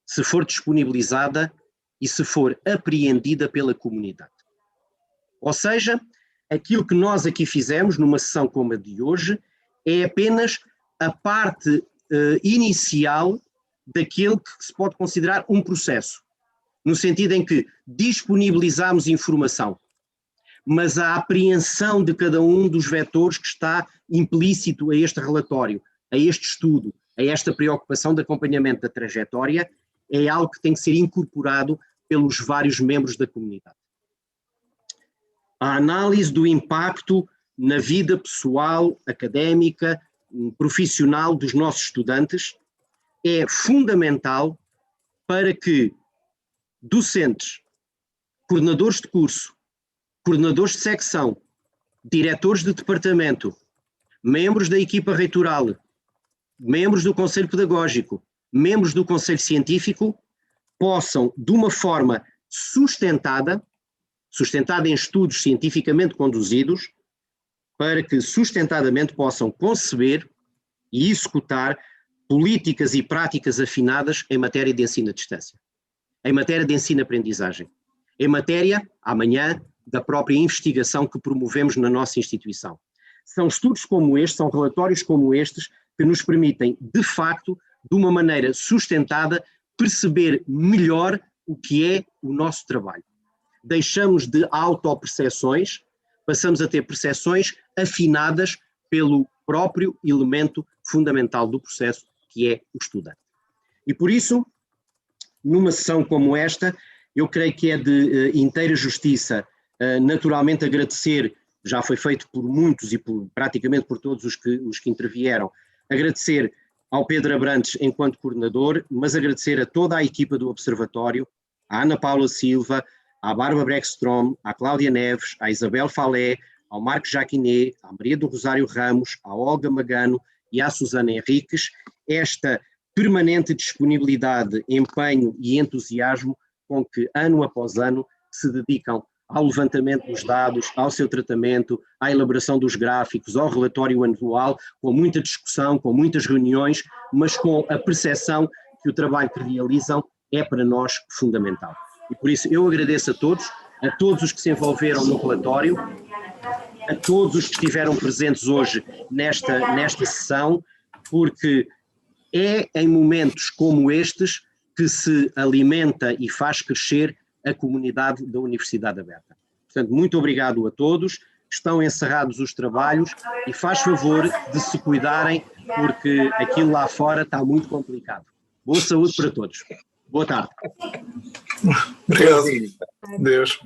se for disponibilizada e se for apreendida pela comunidade. Ou seja, aquilo que nós aqui fizemos numa sessão como a de hoje é apenas a parte inicial daquele que se pode considerar um processo, no sentido em que disponibilizamos informação, mas a apreensão de cada um dos vetores que está implícito a este relatório, a este estudo, a esta preocupação de acompanhamento da trajetória, é algo que tem que ser incorporado pelos vários membros da comunidade. A análise do impacto na vida pessoal, académica, profissional dos nossos estudantes é fundamental para que docentes, coordenadores de curso, coordenadores de secção, diretores de departamento, membros da equipa reitoral, membros do Conselho Pedagógico, membros do Conselho Científico, possam, de uma forma sustentada em estudos cientificamente conduzidos, para que sustentadamente possam conceber e executar políticas e práticas afinadas em matéria de ensino à distância, em matéria de ensino-aprendizagem, em matéria, amanhã, da própria investigação que promovemos na nossa instituição. São estudos como estes, são relatórios como estes, que nos permitem, de facto, de uma maneira sustentada, perceber melhor o que é o nosso trabalho. Deixamos de autoperceções, passamos a ter percepções afinadas pelo próprio elemento fundamental do processo, que é o estudante. E por isso, numa sessão como esta, eu creio que é de inteira justiça, naturalmente agradecer, já foi feito por muitos e praticamente por todos os que intervieram, agradecer ao Pedro Abrantes enquanto coordenador, mas agradecer a toda a equipa do Observatório, à Ana Paula Silva, à Bárbara Breckstrom, à Cláudia Neves, à Isabel Falé, ao Marcos Jaquiné, à Maria do Rosário Ramos, à Olga Magano e à Susana Henriques, esta permanente disponibilidade, empenho e entusiasmo com que ano após ano se dedicam ao levantamento dos dados, ao seu tratamento, à elaboração dos gráficos, ao relatório anual, com muita discussão, com muitas reuniões, mas com a percepção que o trabalho que realizam é para nós fundamental. E por isso eu agradeço a todos os que se envolveram no relatório, a todos os que estiveram presentes hoje nesta sessão, porque é em momentos como estes que se alimenta e faz crescer a comunidade da Universidade Aberta. Portanto, muito obrigado a todos, estão encerrados os trabalhos e faz favor de se cuidarem, porque aquilo lá fora está muito complicado. Boa saúde para todos. Boa tarde. Obrigado. Deus.